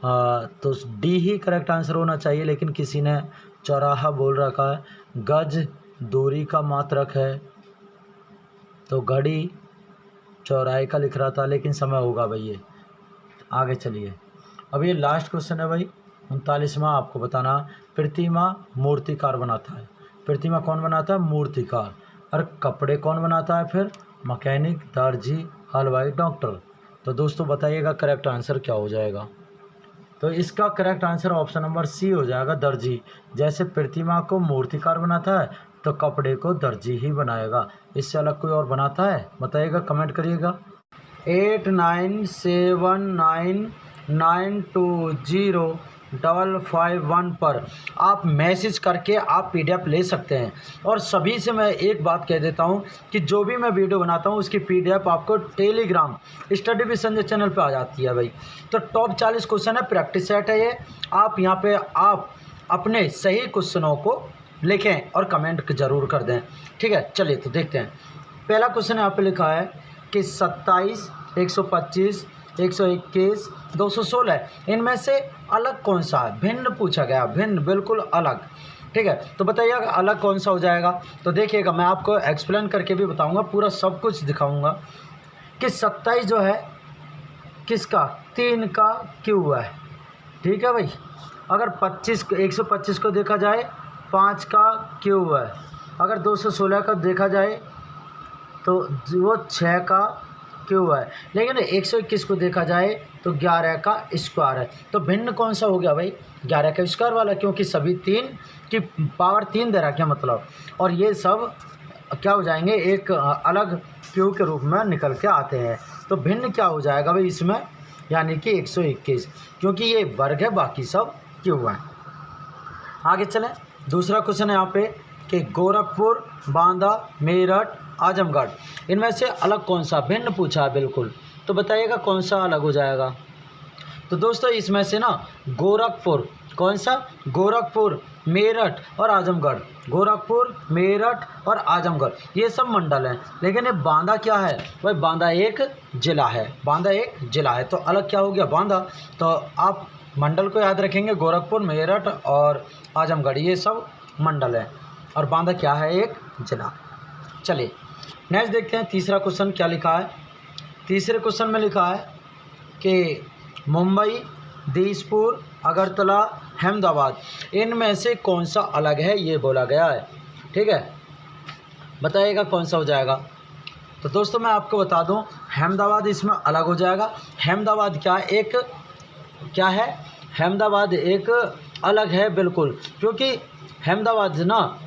तो डी ही करेक्ट आंसर होना चाहिए, लेकिन किसी ने चौराहा बोल रखा है। गज दूरी का मात्रक है, तो घड़ी चौराहे का लिख रहा था, लेकिन समय होगा भाई ये। आगे चलिए, अब ये लास्ट क्वेश्चन है भाई 39वां, आपको बताना। प्रतिमा मूर्तिकार बनाता है, प्रतिमा कौन बनाता है, मूर्तिकार। और कपड़े कौन बनाता है, फिर मैकेनिक, दर्जी, हलवाई, डॉक्टर। तो दोस्तों बताइएगा करेक्ट आंसर क्या हो जाएगा, तो इसका correct answer option number C हो जाएगा, दर्जी। जैसे प्रतिमा को मूर्तिकार बनाता है तो कपड़े को दर्जी ही बनाएगा, इससे अलग कोई और बनाता है, बताइएगा, कमेंट करिएगा। 8979292055 पर आप मैसेज करके आप PDF ले सकते हैं। और सभी से मैं एक बात कह देता हूं कि जो भी मैं वीडियो बनाता हूं उसकी PDF आपको Telegram study with Sanjay channel पे आ जाती है भाई। तो टॉप 40 क्वेश्चन है, प्रैक्टिस सेट है ये। आप यहाँ पे आप अपने सही क्वेश्चनों को लिखें और कमेंट ज़रूर कर दें। ठीक है, चलिए तो देखते हैं। पहला क्वेश्चन यहाँ पे लिखा है कि 27, 125, 121, 216 इनमें से अलग कौन सा है, भिन्न पूछा गया, भिन्न बिल्कुल अलग। ठीक है, तो बताइएगा अलग कौन सा हो जाएगा। तो देखिएगा मैं आपको एक्सप्लेन करके भी बताऊंगा, पूरा सब कुछ दिखाऊंगा कि 27 जो है किसका, 3 का क्यों है। ठीक है भाई, अगर 125 को देखा जाए 5 का क्यों है, अगर 216 का देखा जाए तो वो 6 का क्यों है, लेकिन 121 को देखा जाए तो 11 का स्क्वायर है। तो भिन्न कौन सा हो गया भाई, 11 का स्क्वायर वाला, क्योंकि सभी 3 की पावर 3 दे रखा है मतलब, और ये सब क्या हो जाएंगे, एक अलग क्यू के रूप में निकल के आते हैं। तो भिन्न क्या हो जाएगा भाई इसमें, यानी कि 121, क्योंकि ये वर्ग है, बाकी सब क्यू है। आगे चलें, दूसरा क्वेश्चन है यहाँ पे कि गोरखपुर, बांदा, मेरठ, आजमगढ़ इनमें से अलग कौन सा, भिन्न पूछा है बिल्कुल, तो बताइएगा कौन सा अलग हो जाएगा। तो दोस्तों इसमें से ना गोरखपुर, कौन सा, गोरखपुर, मेरठ और आजमगढ़, गोरखपुर, मेरठ और आजमगढ़ ये सब मंडल हैं, लेकिन ये बांदा क्या है भाई, बांदा एक ज़िला है, बांदा एक ज़िला है, तो अलग क्या हो गया, बांदा। तो आप मंडल को याद रखेंगे, गोरखपुर, मेरठ और आजमगढ़ ये सब मंडल हैं, और बांदा क्या है, एक ज़िला। चलिए नेक्स्ट देखते हैं, तीसरा क्वेश्चन क्या लिखा है। तीसरे क्वेश्चन में लिखा है कि मुंबई, दिसपुर, अगरतला, अहमदाबाद इनमें से कौन सा अलग है, ये बोला गया है। ठीक है, बताइएगा कौन सा हो जाएगा। तो दोस्तों मैं आपको बता दूं, अहमदाबाद इसमें अलग हो जाएगा। अहमदाबाद क्या एक क्या है, अहमदाबाद एक अलग है बिल्कुल, क्योंकि अहमदाबाद ना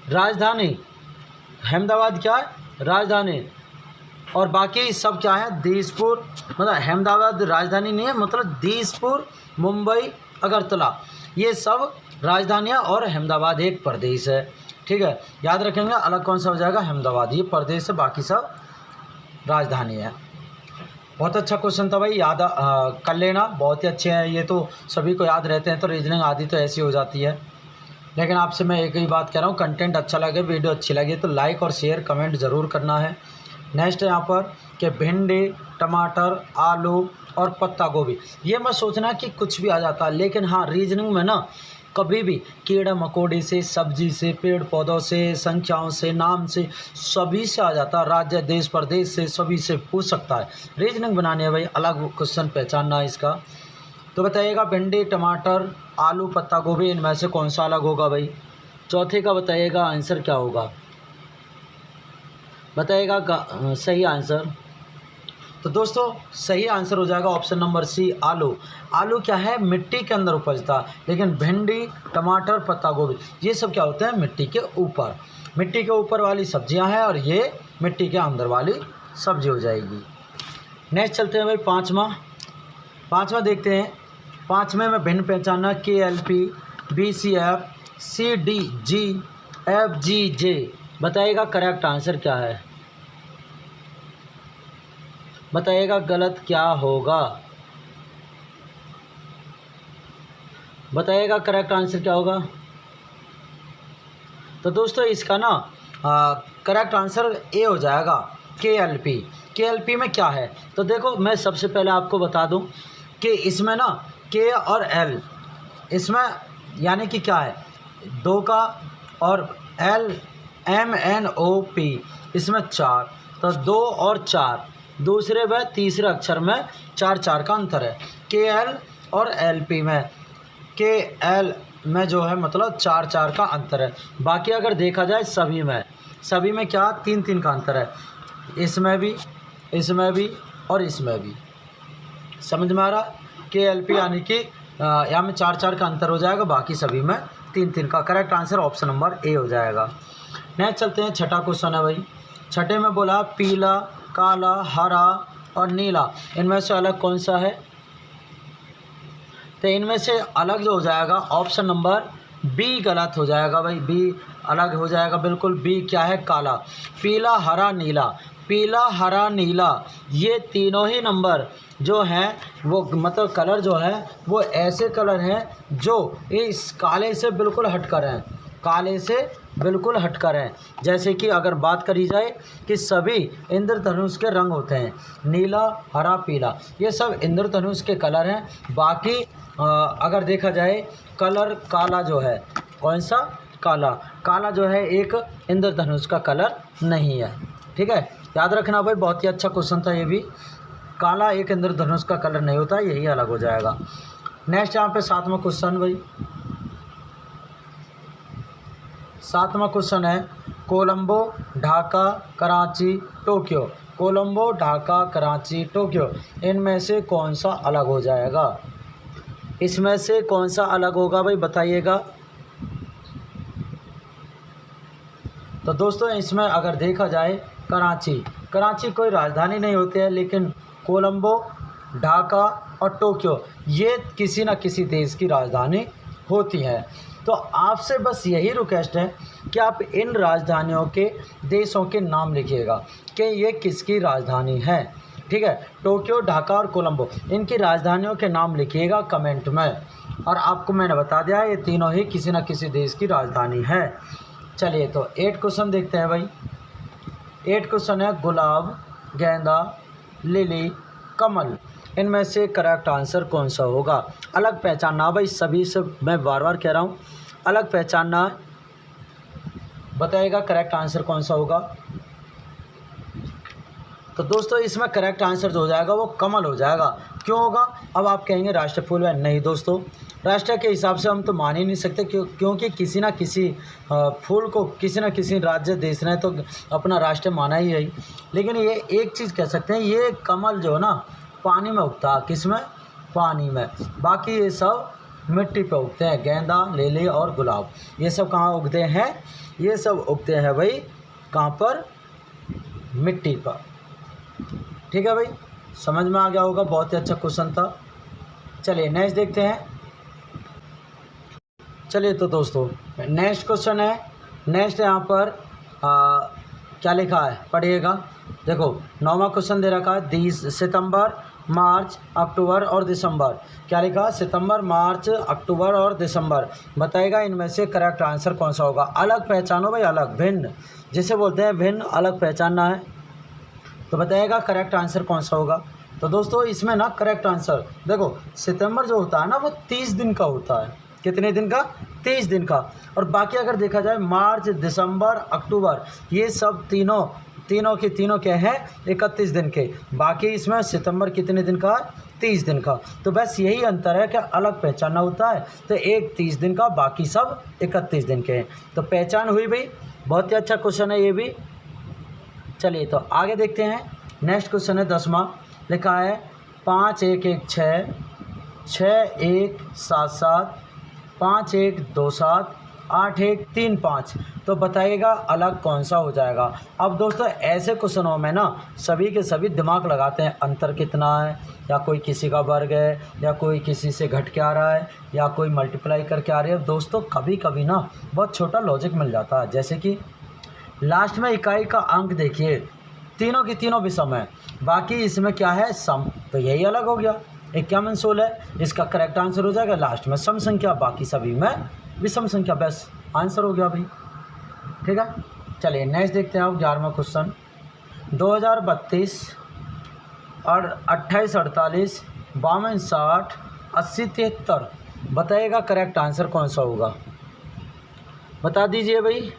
राजधानी, अहमदाबाद क्या है, राजधानी, और बाकी सब क्या है, दिसपुर, मतलब अहमदाबाद राजधानी नहीं है, मतलब दिसपुर, मुंबई, अगरतला ये सब राजधानियाँ और अहमदाबाद एक प्रदेश है। ठीक है, याद रखेंगे। अलग कौन सा हो जाएगा, अहमदाबाद। ये प्रदेश है, बाकी सब राजधानी है। बहुत अच्छा क्वेश्चन था भाई, याद कर लेना, बहुत ही अच्छे हैं ये तो, सभी को याद रहते हैं। तो रीजनिंग आदि तो ऐसी हो जाती है। लेकिन आपसे मैं एक ही बात कह रहा हूँ, कंटेंट अच्छा लगे, वीडियो अच्छी लगे तो लाइक और शेयर कमेंट ज़रूर करना है। नेक्स्ट है यहाँ पर कि भिंडी, टमाटर, आलू और पत्ता गोभी। ये मत सोचना कि कुछ भी आ जाता है, लेकिन हाँ रीजनिंग में ना कभी भी कीड़ा मकोड़े से, सब्जी से, पेड़ पौधों से, संख्याओं से, नाम से, सभी से आ जाता है। राज्य, देश, प्रदेश से, सभी से पूछ सकता है। रीजनिंग बनानी है भाई, अलग क्वेश्चन पहचानना है इसका। तो बताइएगा भिंडी, टमाटर, आलू, पत्ता गोभी, इनमें से कौन सा अलग होगा भाई। चौथे का बताइएगा आंसर क्या होगा, बताइएगा सही आंसर। तो दोस्तों सही आंसर हो जाएगा ऑप्शन नंबर सी, आलू। आलू क्या है, मिट्टी के अंदर उपजता है, लेकिन भिंडी, टमाटर, पत्ता गोभी ये सब क्या होते हैं, मिट्टी के ऊपर। मिट्टी के ऊपर वाली सब्जियां हैं और ये मिट्टी के अंदर वाली सब्जी हो जाएगी। नेक्स्ट चलते हैं भाई पाँचवा देखते हैं। पाँचवें में भिन्न पहचानना, KLP, BCF, CDG, FGJ। बताइएगा करेक्ट आंसर क्या है, बताइएगा गलत क्या होगा, बताइएगा करेक्ट आंसर क्या होगा। तो दोस्तों इसका ना करेक्ट आंसर ए हो जाएगा, KLP। KLP में क्या है, तो देखो मैं सबसे पहले आपको बता दूं कि इसमें ना K और L, इसमें यानी कि क्या है, 2 का, और L MNOP इसमें 4, तो 2 और 4 दूसरे व तीसरे अक्षर में 4 का अंतर है। KL और LP में, KL में जो है मतलब 4 का अंतर है। बाकी अगर देखा जाए सभी में क्या 3 का अंतर है, इसमें भी और इसमें भी। समझ में आ रहा, KLP यानी कि यहाँ में 4 का अंतर हो जाएगा, बाकी सभी में 3 का। Correct answer option number A हो जाएगा। नेक्स्ट चलते हैं, छठा क्वेश्चन है भाई। छठे में बोला पीला, काला, हरा और नीला, इनमें से अलग कौन सा है। तो इनमें से अलग जो हो जाएगा ऑप्शन नंबर बी गलत हो जाएगा भाई, बी अलग हो जाएगा बिल्कुल। बी क्या है, काला। पीला, हरा, नीला, पीला, हरा, नीला ये तीनों ही नंबर जो हैं वो मतलब कलर जो है वो ऐसे कलर हैं जो इस काले से बिल्कुल हटकर हैं, काले से बिल्कुल हटकर हैं। जैसे कि अगर बात करी जाए कि सभी इंद्रधनुष के रंग होते हैं, नीला, हरा, पीला ये सब इंद्रधनुष के कलर हैं। बाकी अगर देखा जाए कलर काला जो है, कौन सा, काला जो है एक इंद्रधनुष का कलर नहीं है। ठीक है, याद रखना भाई, बहुत ही अच्छा क्वेश्चन था ये भी। काला एक इंद्रधनुष का कलर नहीं होता, यही अलग हो जाएगा। नेक्स्ट यहाँ पे सातवां क्वेश्चन भाई, सातवां क्वेश्चन है कोलंबो, ढाका, कराची, टोक्यो। कोलंबो, ढाका, कराची, टोक्यो इनमें से कौन सा अलग हो जाएगा, इसमें से कौन सा अलग होगा भाई बताइएगा। तो दोस्तों इसमें अगर देखा जाए कराची कोई राजधानी नहीं होती है, लेकिन कोलंबो, ढाका और टोक्यो ये किसी न किसी देश की राजधानी होती है। तो आपसे बस यही रिक्वेस्ट है कि आप इन राजधानियों के देशों के नाम लिखिएगा कि ये किसकी राजधानी है। ठीक है, टोक्यो, ढाका और कोलंबो इनकी राजधानियों के नाम लिखिएगा कमेंट में। और आपको मैंने बता दिया ये तीनों ही किसी न किसी देश की राजधानी है। चलिए तो 8 क्वेश्चन देखते हैं भाई। 8 क्वेश्चन है गुलाब, गेंदा, लिली, कमल इनमें से करेक्ट आंसर कौन सा होगा। अलग पहचानना भाई, सभी से मैं बार बार कह रहा हूँ अलग पहचानना। बताइएगा करेक्ट आंसर कौन सा होगा। तो दोस्तों इसमें करेक्ट आंसर जो हो जाएगा वो कमल हो जाएगा। क्यों होगा, अब आप कहेंगे राष्ट्रीय फूल है, नहीं दोस्तों, राष्ट्र के हिसाब से हम तो मान ही नहीं सकते, क्योंकि किसी ना किसी फूल को किसी ना किसी राज्य देश ने तो अपना राष्ट्र माना ही है। लेकिन ये एक चीज़ कह सकते हैं, ये कमल जो है ना पानी में उगता है, किस में, पानी में। बाकी ये सब मिट्टी पे उगते हैं, गेंदा, लिली और गुलाब ये सब कहाँ उगते हैं, ये सब उगते हैं भाई कहाँ पर, मिट्टी पर। ठीक है भाई, समझ में आ गया होगा, बहुत ही अच्छा क्वेश्चन था। चलिए नेक्स्ट देखते हैं। चलिए तो दोस्तों नेक्स्ट क्वेश्चन है नेक्स्ट यहाँ पर क्या लिखा है पढ़िएगा। देखो 9वां क्वेश्चन दे रखा है सितंबर, मार्च, अक्टूबर और दिसंबर। क्या लिखा? सितंबर, मार्च, अक्टूबर और दिसंबर। बताइएगा इनमें से करेक्ट आंसर कौन सा होगा। अलग पहचानो भाई, अलग, भिन्न, जिसे बोलते हैं भिन्न, अलग पहचानना है। तो बताइएगा करेक्ट आंसर कौन सा होगा। तो दोस्तों इसमें ना करेक्ट आंसर देखो, सितंबर जो होता है ना वो 30 दिन का होता है। कितने दिन का? 30 दिन का। और बाकी अगर देखा जाए मार्च, दिसंबर, अक्टूबर, ये सब तीनों क्या हैं 31 दिन के। बाकी इसमें सितंबर कितने दिन का? 30 दिन का। तो बस यही अंतर है कि अलग पहचानना होता है। तो एक 30 दिन का, बाकी सब 31 दिन के हैं। तो पहचान हुई भाई। बहुत ही अच्छा क्वेश्चन है ये भी। चलिए तो आगे देखते हैं। नेक्स्ट क्वेश्चन है 10वां। लिखा है 5 1 1 6, 6 1 7 7, 5 1 2 7, 8 1 3 5। तो बताइएगा अलग कौन सा हो जाएगा। अब दोस्तों ऐसे क्वेश्चनों में ना सभी के सभी दिमाग लगाते हैं, अंतर कितना है, या कोई किसी का वर्ग है, या कोई किसी से घट के आ रहा है, या कोई मल्टीप्लाई करके आ रही है। दोस्तों कभी कभी ना बहुत छोटा लॉजिक मिल जाता है। जैसे कि लास्ट में इकाई का अंक देखिए, तीनों की तीनों विषम है, बाकी इसमें क्या है? सम। तो यही अलग हो गया। एक क्या मंसूल है, इसका करेक्ट आंसर हो जाएगा लास्ट में सम संख्या, बाकी सभी में विषम संख्या। बस आंसर हो गया भाई। ठीक है, चलिए नेक्स्ट देखते हैं। अब 11वां क्वेश्चन। 2032 और 28 48 52 60 80 73। बताइएगा करेक्ट आंसर कौन सा होगा। बता दीजिए भाई।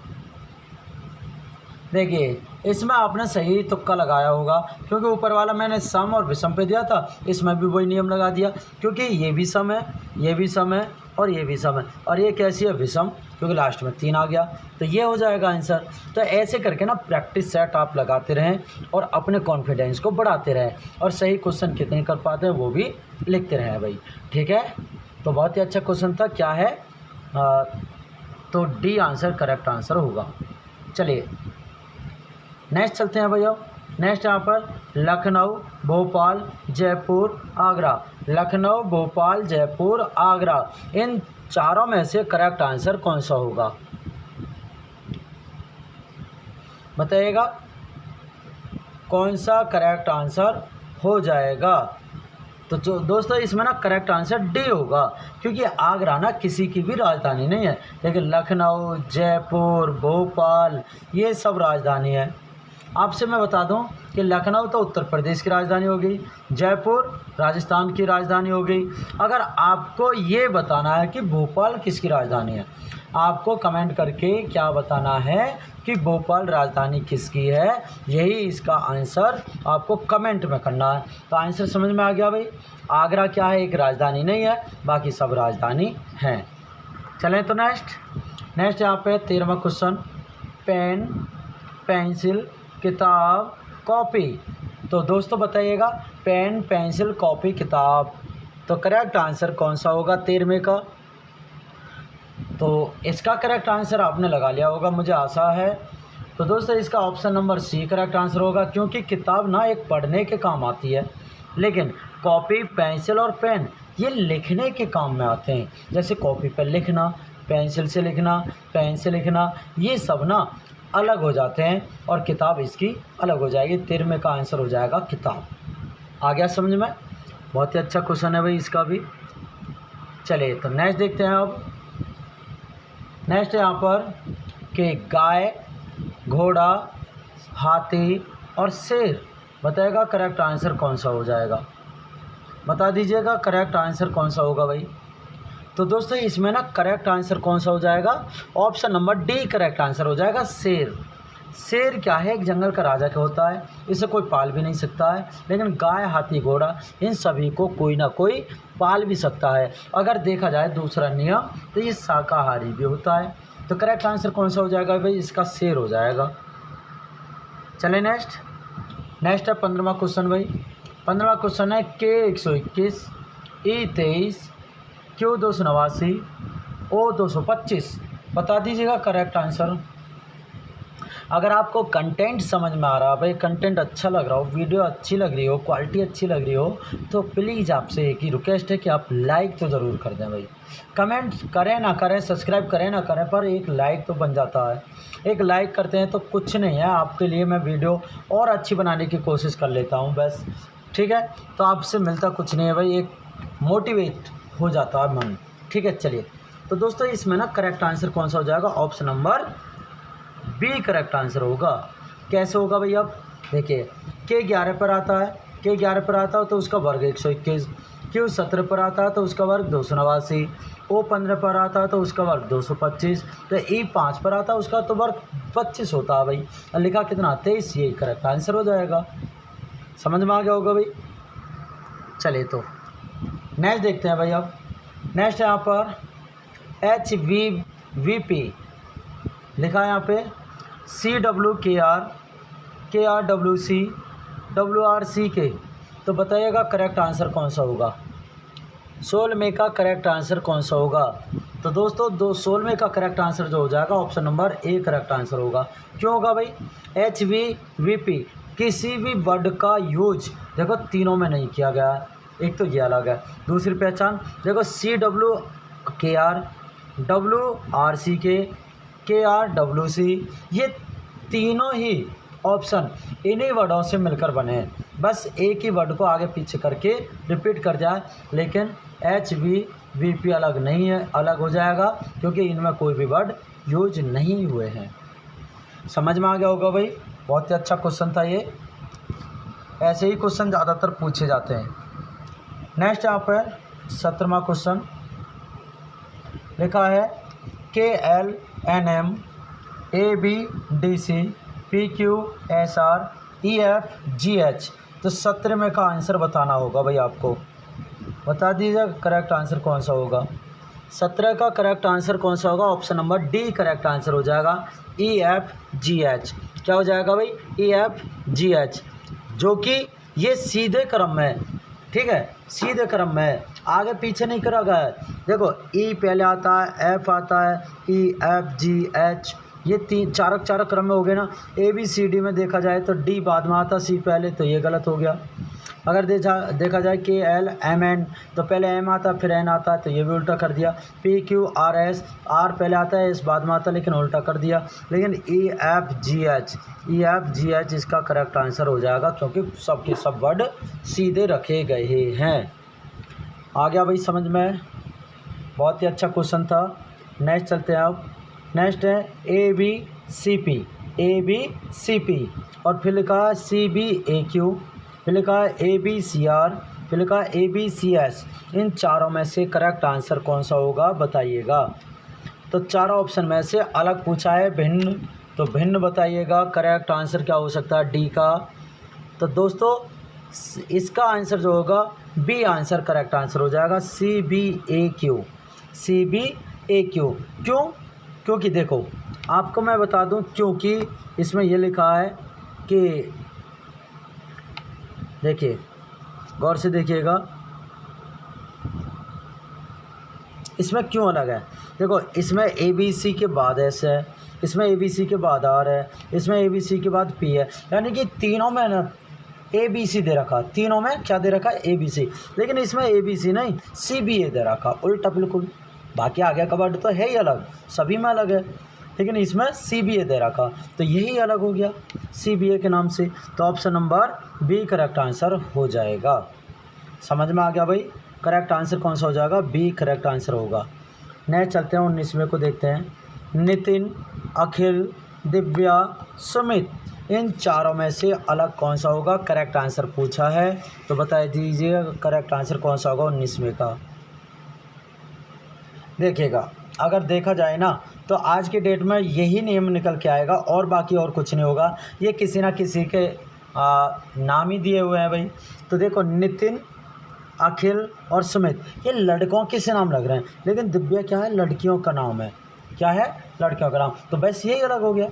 देखिए इसमें आपने सही तुक्का लगाया होगा, क्योंकि ऊपर वाला मैंने सम और विषम पे दिया था, इसमें भी वही नियम लगा दिया, क्योंकि ये भी सम है, ये भी सम है और ये भी सम है, और ये कैसी है? विषम, क्योंकि लास्ट में 3 आ गया। तो ये हो जाएगा आंसर। तो ऐसे करके ना प्रैक्टिस सेट आप लगाते रहें और अपने कॉन्फिडेंस को बढ़ाते रहें, और सही क्वेश्चन कितने कर पाते हैं वो भी लिखते रहें भाई। ठीक है, तो बहुत ही अच्छा क्वेश्चन था। क्या है? तो डी आंसर करेक्ट आंसर होगा। चलिए नेक्स्ट चलते हैं भैया। नेक्स्ट यहाँ पर लखनऊ, भोपाल, जयपुर, आगरा। लखनऊ, भोपाल, जयपुर, आगरा, इन चारों में से करेक्ट आंसर कौन सा होगा। बताइएगा कौन सा करेक्ट आंसर हो जाएगा। तो जो दोस्तों इसमें ना करेक्ट आंसर डी होगा, क्योंकि आगरा ना किसी की भी राजधानी नहीं है, लेकिन लखनऊ, जयपुर, भोपाल ये सब राजधानी है। आपसे मैं बता दूं कि लखनऊ तो उत्तर प्रदेश की राजधानी हो गई, जयपुर राजस्थान की राजधानी हो गई। अगर आपको ये बताना है कि भोपाल किसकी राजधानी है, आपको कमेंट करके क्या बताना है कि भोपाल राजधानी किसकी है, यही इसका आंसर आपको कमेंट में करना है। तो आंसर समझ में आ गया भाई। आगरा क्या है? एक राजधानी नहीं है, बाकी सब राजधानी हैं। चलें तो नेक्स्ट यहाँ पे 13वां क्वेश्चन। पेन, पेंसिल, किताब, कॉपी। तो दोस्तों बताइएगा पेन, पेंसिल, कॉपी, किताब, तो करेक्ट आंसर कौन सा होगा 13वें का। तो इसका करेक्ट आंसर आपने लगा लिया होगा, मुझे आशा है। तो दोस्तों इसका option number C correct answer होगा, क्योंकि किताब ना एक पढ़ने के काम आती है, लेकिन कॉपी, पेंसिल और पेन ये लिखने के काम में आते हैं। जैसे कॉपी पर लिखना, पेंसिल से लिखना, पेन से लिखना, ये सब ना अलग हो जाते हैं, और किताब इसकी अलग हो जाएगी। 13वें का आंसर हो जाएगा किताब। आ गया समझ में? बहुत ही अच्छा क्वेश्चन है भाई इसका भी। चलिए तो नेक्स्ट देखते हैं। अब नेक्स्ट यहाँ पर कि गाय, घोड़ा, हाथी और शेर। बताएगा करेक्ट आंसर कौन सा हो जाएगा। बता दीजिएगा करेक्ट आंसर कौन सा होगा भाई। तो दोस्तों इसमें ना करेक्ट आंसर कौन सा हो जाएगा, option number D correct answer हो जाएगा, शेर। शेर क्या है? एक जंगल का राजा क्या होता है, इसे कोई पाल भी नहीं सकता है, लेकिन गाय, हाथी, घोड़ा इन सभी को कोई ना कोई पाल भी सकता है। अगर देखा जाए दूसरा नियम तो ये शाकाहारी भी होता है। तो करेक्ट आंसर कौन सा हो जाएगा भाई, इसका शेर हो जाएगा। चले नेक्स्ट है 15वां क्वेश्चन भाई। 15वां क्वेश्चन है के 121, ई 23, क्यू 289, ओ 225। बता दीजिएगा करेक्ट आंसर। अगर आपको कंटेंट समझ में आ रहा है, भाई कंटेंट अच्छा लग रहा हो, वीडियो अच्छी लग रही हो, क्वालिटी अच्छी लग रही हो, तो प्लीज़ आपसे एक ही रिक्वेस्ट है कि आप लाइक तो ज़रूर कर दें भाई। कमेंट करें ना करें, सब्सक्राइब करें ना करें, पर एक लाइक तो बन जाता है। एक लाइक करते हैं तो कुछ नहीं है, आपके लिए मैं वीडियो और अच्छी बनाने की कोशिश कर लेता हूँ बस। ठीक है, तो आपसे मिलता कुछ नहीं है भाई, एक मोटिवेट हो जाता है मन। ठीक है, चलिए तो दोस्तों इसमें ना करेक्ट आंसर कौन सा हो जाएगा? Option number B correct answer होगा। कैसे होगा भाई? अब देखिए, के 11 पर आता है, के 11 पर आता है तो उसका वर्ग 121, क्यू 17 पर आता है तो उसका वर्ग 289, ओ 15 पर आता है तो उसका वर्ग 225, तो ई 5 पर आता है उसका तो वर्ग 25 होता है भाई। और लिखा कितना? 23। यही करेक्ट आंसर हो जाएगा। समझ में आ गया होगा भाई। चलिए तो नेक्स्ट देखते हैं भाई। अब नेक्स्ट यहाँ पर HVVP लिखा है यहाँ पे, CWKR, KRWC, WRCK। तो बताइएगा करेक्ट आंसर कौन सा होगा? 16 में का करेक्ट आंसर कौन सा होगा? तो दोस्तों 16 में का करेक्ट आंसर जो हो जाएगा option number A correct answer होगा। क्यों होगा भाई? HVVP किसी भी वर्ड का यूज देखो तीनों में नहीं किया गया है, एक तो ये अलग है। दूसरी पहचान देखो, CWKR, WRCK, KRWC, ये तीनों ही ऑप्शन इन्हीं वर्डों से मिलकर बने हैं। बस एक ही वर्ड को आगे पीछे करके रिपीट कर जाए, लेकिन HVVP अलग नहीं है, अलग हो जाएगा क्योंकि इनमें कोई भी वर्ड यूज नहीं हुए हैं। समझ में आ गया होगा भाई। बहुत ही अच्छा क्वेश्चन था ये, ऐसे ही क्वेश्चन ज़्यादातर पूछे जाते हैं। नेक्स्ट यहाँ पर 17वां क्वेश्चन लिखा है, KLNM ABDC PQSR EFGH। तो 17 में का आंसर बताना होगा भाई आपको। बता दीजिए करेक्ट आंसर कौन सा होगा? 17 का करेक्ट आंसर कौन सा होगा? Option number D correct answer हो जाएगा, EFGH। क्या हो जाएगा भाई? EFGH, जो कि ये सीधे क्रम में है। ठीक है, सीधे क्रम में है, आगे पीछे नहीं करा गया है। देखो, ई पहले आता है, एफ आता है, EFGH, ये चार क्रम में हो गए ना। ABCD में देखा जाए तो डी बाद में आता, सी पहले, तो ये गलत हो गया। अगर देखा जाए KLMN तो पहले M आता फिर N आता, तो ये भी उल्टा कर दिया। PQRS, R पहले आता है, S बाद में आता, लेकिन उल्टा कर दिया। लेकिन EFGH इसका करेक्ट आंसर हो जाएगा, क्योंकि सबके सब वर्ड सीधे रखे गए हैं। आ गया भाई समझ में? बहुत ही अच्छा क्वेश्चन था। नेक्स्ट चलते हैं। अब नेक्स्ट है ABCP और फिर लिखा है CBAQ, फिर लिखा है ABCR, फिर लिखा है ABCS। इन चारों में से करेक्ट आंसर कौन सा होगा बताइएगा। तो चारों ऑप्शन में से अलग पूछा है, भिन्न, तो भिन्न बताइएगा। करेक्ट आंसर क्या हो सकता है? डी का। तो दोस्तों इसका आंसर जो होगा बी आंसर करेक्ट आंसर हो जाएगा, CBAQ। क्यों? क्योंकि देखो आपको मैं बता दूं, क्योंकि इसमें ये लिखा है कि देखिए, गौर से देखिएगा, इसमें क्यों अलग है। देखो, इसमें ABC के बाद S है, इसमें ABC के बाद R है, इसमें ABC के बाद P है, यानी कि तीनों में ना ABC दे रखा, तीनों में क्या दे रखा है? ABC। लेकिन इसमें ABC नहीं, CBA दे रखा, उल्टा बिल्कुल। बाकी आगे का वर्ड तो है ही अलग, सभी में अलग है, लेकिन इसमें CBA दे रखा, तो यही अलग हो गया CBA के नाम से। तो option number B correct answer हो जाएगा। समझ में आ गया भाई? करेक्ट आंसर कौन सा हो जाएगा? बी करेक्ट आंसर होगा। नेक्स्ट चलते हैं 19वें को देखते हैं। नितिन, अखिल, दिव्या, सुमित, इन चारों में से अलग कौन सा होगा? करेक्ट आंसर पूछा है, तो बता दीजिए करेक्ट आंसर कौन सा होगा 19वें का। देखिएगा, अगर देखा जाए ना तो आज के डेट में यही नियम निकल के आएगा, और बाकी और कुछ नहीं होगा। ये किसी ना किसी के नाम ही दिए हुए हैं भाई। तो देखो, नितिन, अखिल और सुमित, ये लड़कों के से नाम लग रहे हैं, लेकिन दिव्या क्या है? लड़कियों का नाम है। क्या है? लड़कियों का नाम। तो बस यही अलग हो गया।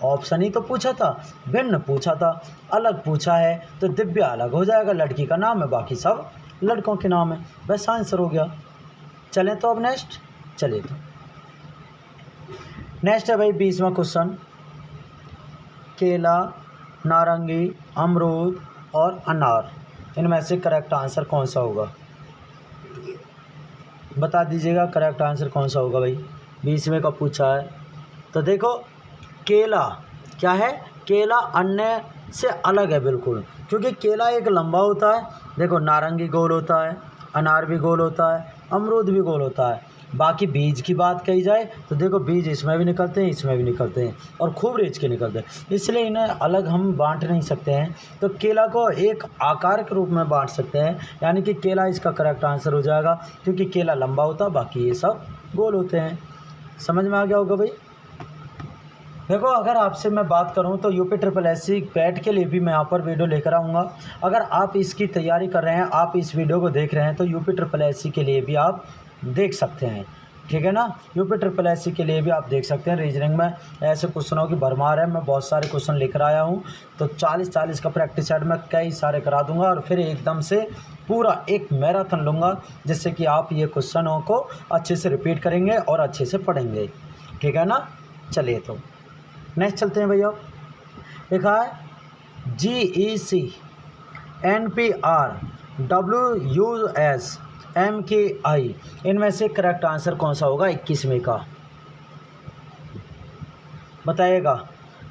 ऑप्शन ही तो पूछा था, भिन्न पूछा था, अलग पूछा है, तो दिव्या अलग हो जाएगा, लड़की का नाम है, बाकी सब लड़कों के नाम है। बस आंसर हो गया। चलें तो अब नेक्स्ट, चलिए तो नेक्स्ट है भाई 20वां क्वेश्चन। केला, नारंगी, अमरूद और अनार। इनमें से करेक्ट आंसर कौन सा होगा? बता दीजिएगा करेक्ट आंसर कौन सा होगा भाई। 20वें का पूछा है। तो देखो केला क्या है, केला अन्य से अलग है बिल्कुल, क्योंकि केला एक लंबा होता है। देखो नारंगी गोल होता है, अनार भी गोल होता है, अमरूद भी गोल होता है। बाकी बीज की बात कही जाए तो देखो बीज इसमें भी निकलते हैं, इसमें भी निकलते हैं और खूब रेंज के निकलते हैं, इसलिए इन्हें अलग हम बांट नहीं सकते हैं। तो केला को एक आकार के रूप में बांट सकते हैं, यानी कि केला इसका करेक्ट आंसर हो जाएगा, क्योंकि केला लंबा होता है, बाकी ये सब गोल होते हैं। समझ में आ गया होगा भाई। देखो अगर आपसे मैं बात करूं तो UPSSC पैट के लिए भी मैं यहाँ पर वीडियो लेकर आऊँगा। अगर आप इसकी तैयारी कर रहे हैं, आप इस वीडियो को देख रहे हैं, तो UPSSC के लिए भी आप देख सकते हैं, ठीक है ना। UPSSC के लिए भी आप देख सकते हैं। रीजनिंग में ऐसे क्वेश्चनों की भरमार है, मैं बहुत सारे क्वेश्चन लेकर आया हूँ। तो 40-40 का प्रैक्टिस सेट में कई सारे करा दूंगा और फिर एकदम से पूरा एक मैराथन लूँगा, जिससे कि आप ये क्वेश्चनों को अच्छे से रिपीट करेंगे और अच्छे से पढ़ेंगे, ठीक है ना। चलिए तो नेक्स्ट चलते हैं भैया। लिखा है GEC, NPR, WUS, MKI। इनमें से करेक्ट आंसर कौन सा होगा 21वें का? बताइएगा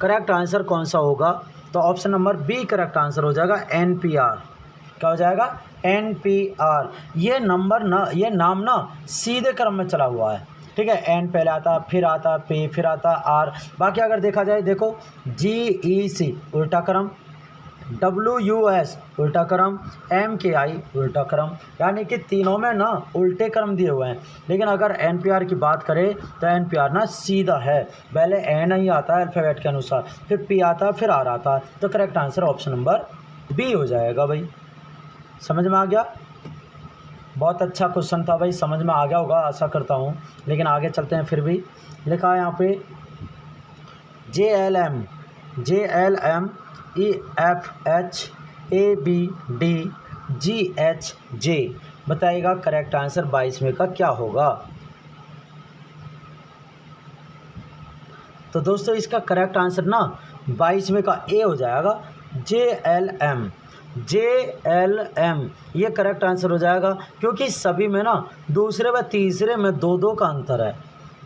करेक्ट आंसर कौन सा होगा। तो option number B correct answer हो जाएगा, NPR। क्या हो जाएगा? NPR। ये नाम ना सीधे क्रम में चला हुआ है, ठीक है। एन पहले आता, फिर आता P, फिर आता R। बाकी अगर देखा जाए देखो GEC उल्टा क्रम, WUS उल्टा क्रम, MKI उल्टा क्रम, यानी कि तीनों में ना उल्टे क्रम दिए हुए हैं। लेकिन अगर NPR की बात करें तो NPR ना सीधा है, पहले N ही आता है अल्फ़ाबेट के अनुसार, फिर P आता है, फिर R आता है। तो correct answer option number B हो जाएगा भाई। समझ में आ गया? बहुत अच्छा क्वेश्चन था भाई, समझ में आ गया होगा आशा करता हूँ। लेकिन आगे चलते हैं फिर भी। लिखा है यहाँ पे JLM, EFH, ABD, GHJ। बताइएगा करेक्ट आंसर 22वें का क्या होगा। तो दोस्तों इसका करेक्ट आंसर ना 22वें का ए हो जाएगा, JLM ये करेक्ट आंसर हो जाएगा, क्योंकि सभी में ना दूसरे व तीसरे में 2-2 का अंतर है,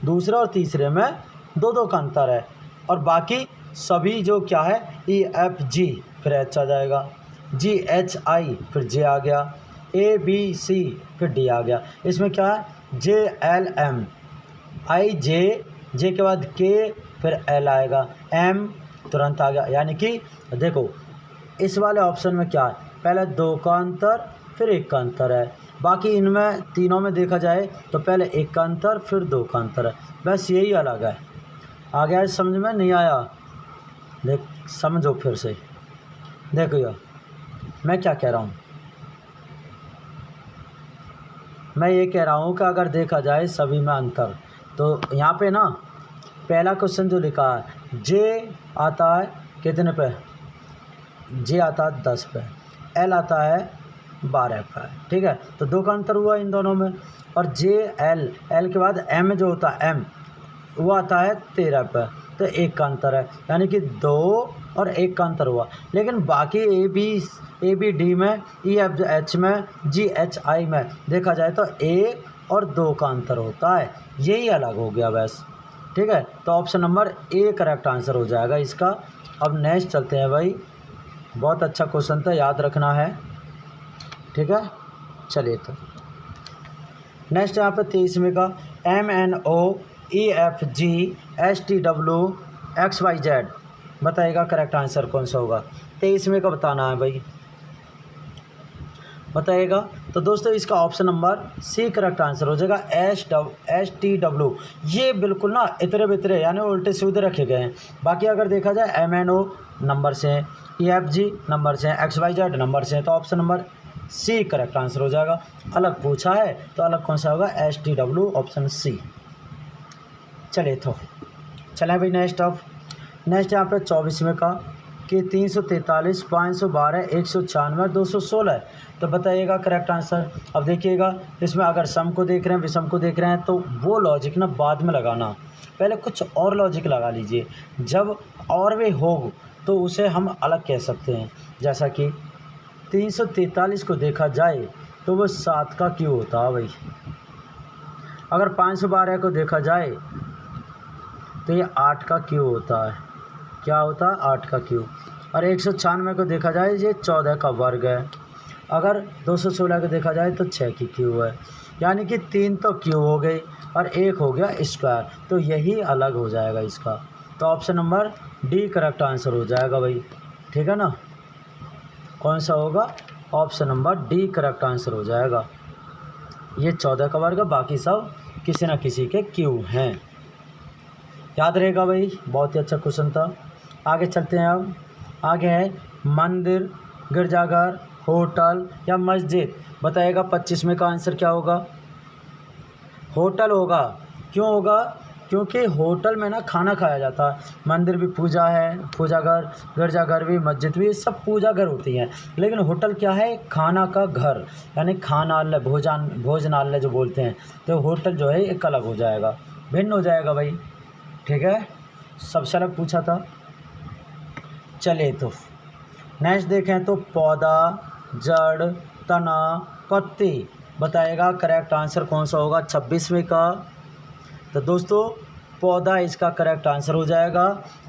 दूसरे और तीसरे में 2-2 का अंतर है। और बाकी सभी जो क्या है EFG फिर H आ जाएगा, GHI फिर J आ गया, ABC फिर D आ गया। इसमें क्या है JLM, J के बाद K फिर L आएगा, M तुरंत आ गया। यानी कि देखो इस वाले ऑप्शन में क्या है, पहले 2 का अंतर फिर 1 का अंतर है। बाकी इनमें तीनों में देखा जाए तो पहले 1 का अंतर फिर 2 का अंतर है, बस यही अलग है। आ गया समझ में? नहीं आया देख समझो फिर से। देखो यार मैं क्या कह रहा हूँ, मैं ये कह रहा हूँ कि अगर देखा जाए सभी में अंतर, तो यहाँ पे ना पहला क्वेश्चन जो लिखा है J आता है कितने पे? J आता है 10 पे, L आता है 12 पे, ठीक है। तो 2 का अंतर हुआ इन दोनों में। और L के बाद M जो होता है M वो आता है 13 पे, तो 1 का अंतर है, यानी कि 2 और 1 का अंतर हुआ। लेकिन बाकी ABD में, EFH में, GHI में देखा जाए तो 1 और 2 का अंतर होता है, यही अलग हो गया बस, ठीक है। तो option number A correct answer हो जाएगा इसका। अब नेक्स्ट चलते हैं भाई, बहुत अच्छा क्वेश्चन था, याद रखना है, ठीक है। चलिए तो नेक्स्ट यहाँ पे 23वें का MNO, EFG, STW, XYZ। बताइएगा करेक्ट आंसर कौन सा होगा। 23वें का बताना है भाई, बताइएगा। तो दोस्तों इसका option number C correct answer हो जाएगा, STW। ये बिल्कुल ना इतरे बितरे यानी उल्टे सीधे रखे गए हैं। बाकी अगर देखा जाए MNO नंबर से, EFG नंबर से, XYZ नंबर से, तो option number C correct answer हो जाएगा। अलग पूछा है तो अलग कौन सा होगा, STW ऑप्शन सी। चलिए तो चलें भाई नेक्स्ट यहाँ पे 24वें का कि 343, 512, 196, 216 है। तो बताइएगा करेक्ट आंसर। अब देखिएगा इसमें अगर सम को देख रहे हैं, विषम को देख रहे हैं, तो वो लॉजिक ना बाद में लगाना, पहले कुछ और लॉजिक लगा लीजिए। जब और भी हो तो उसे हम अलग कह सकते हैं। जैसा कि 343 को देखा जाए तो वो 7 का क्यों होता है भाई। अगर 512 को देखा जाए तो ये 8 का क्यों होता है। क्या होता है? 8 का क्यों। और 196 को देखा जाए ये 14 का वर्ग है। अगर 216 को देखा जाए तो 6 की क्यू है। यानी कि 3 तो क्यू हो गई और 1 हो गया स्क्वायर, तो यही अलग हो जाएगा इसका। तो option number D correct answer हो जाएगा भाई। ठीक है ना, कौन सा होगा? Option number D correct answer हो जाएगा। ये 14 का वर्ग, बाकी सब किसी न किसी के क्यू हैं। याद रहेगा भाई, बहुत ही अच्छा क्वेश्चन था। आगे चलते हैं। अब आगे है मंदिर, गिरजाघर, होटल या मस्जिद। बताइएगा 25 का आंसर क्या होगा? होटल होगा। क्यों होगा? क्योंकि होटल में ना खाना खाया जाता है। मंदिर भी पूजा है, पूजा घर, गिरजाघर भी, मस्जिद भी, सब पूजा घर होती हैं। लेकिन होटल क्या है? खाना का घर, यानी खानालय, भोजनालय जो बोलते हैं। तो होटल जो है एक अलग हो जाएगा, भिन्न हो जाएगा भाई। ठीक है, सबसे अलग पूछा था। चलिए तो नेक्स्ट देखें तो पौधा, जड़, तना, पत्ती। बताइएगा करेक्ट आंसर कौन सा होगा 26वें का? तो दोस्तों पौधा इसका करेक्ट आंसर हो जाएगा।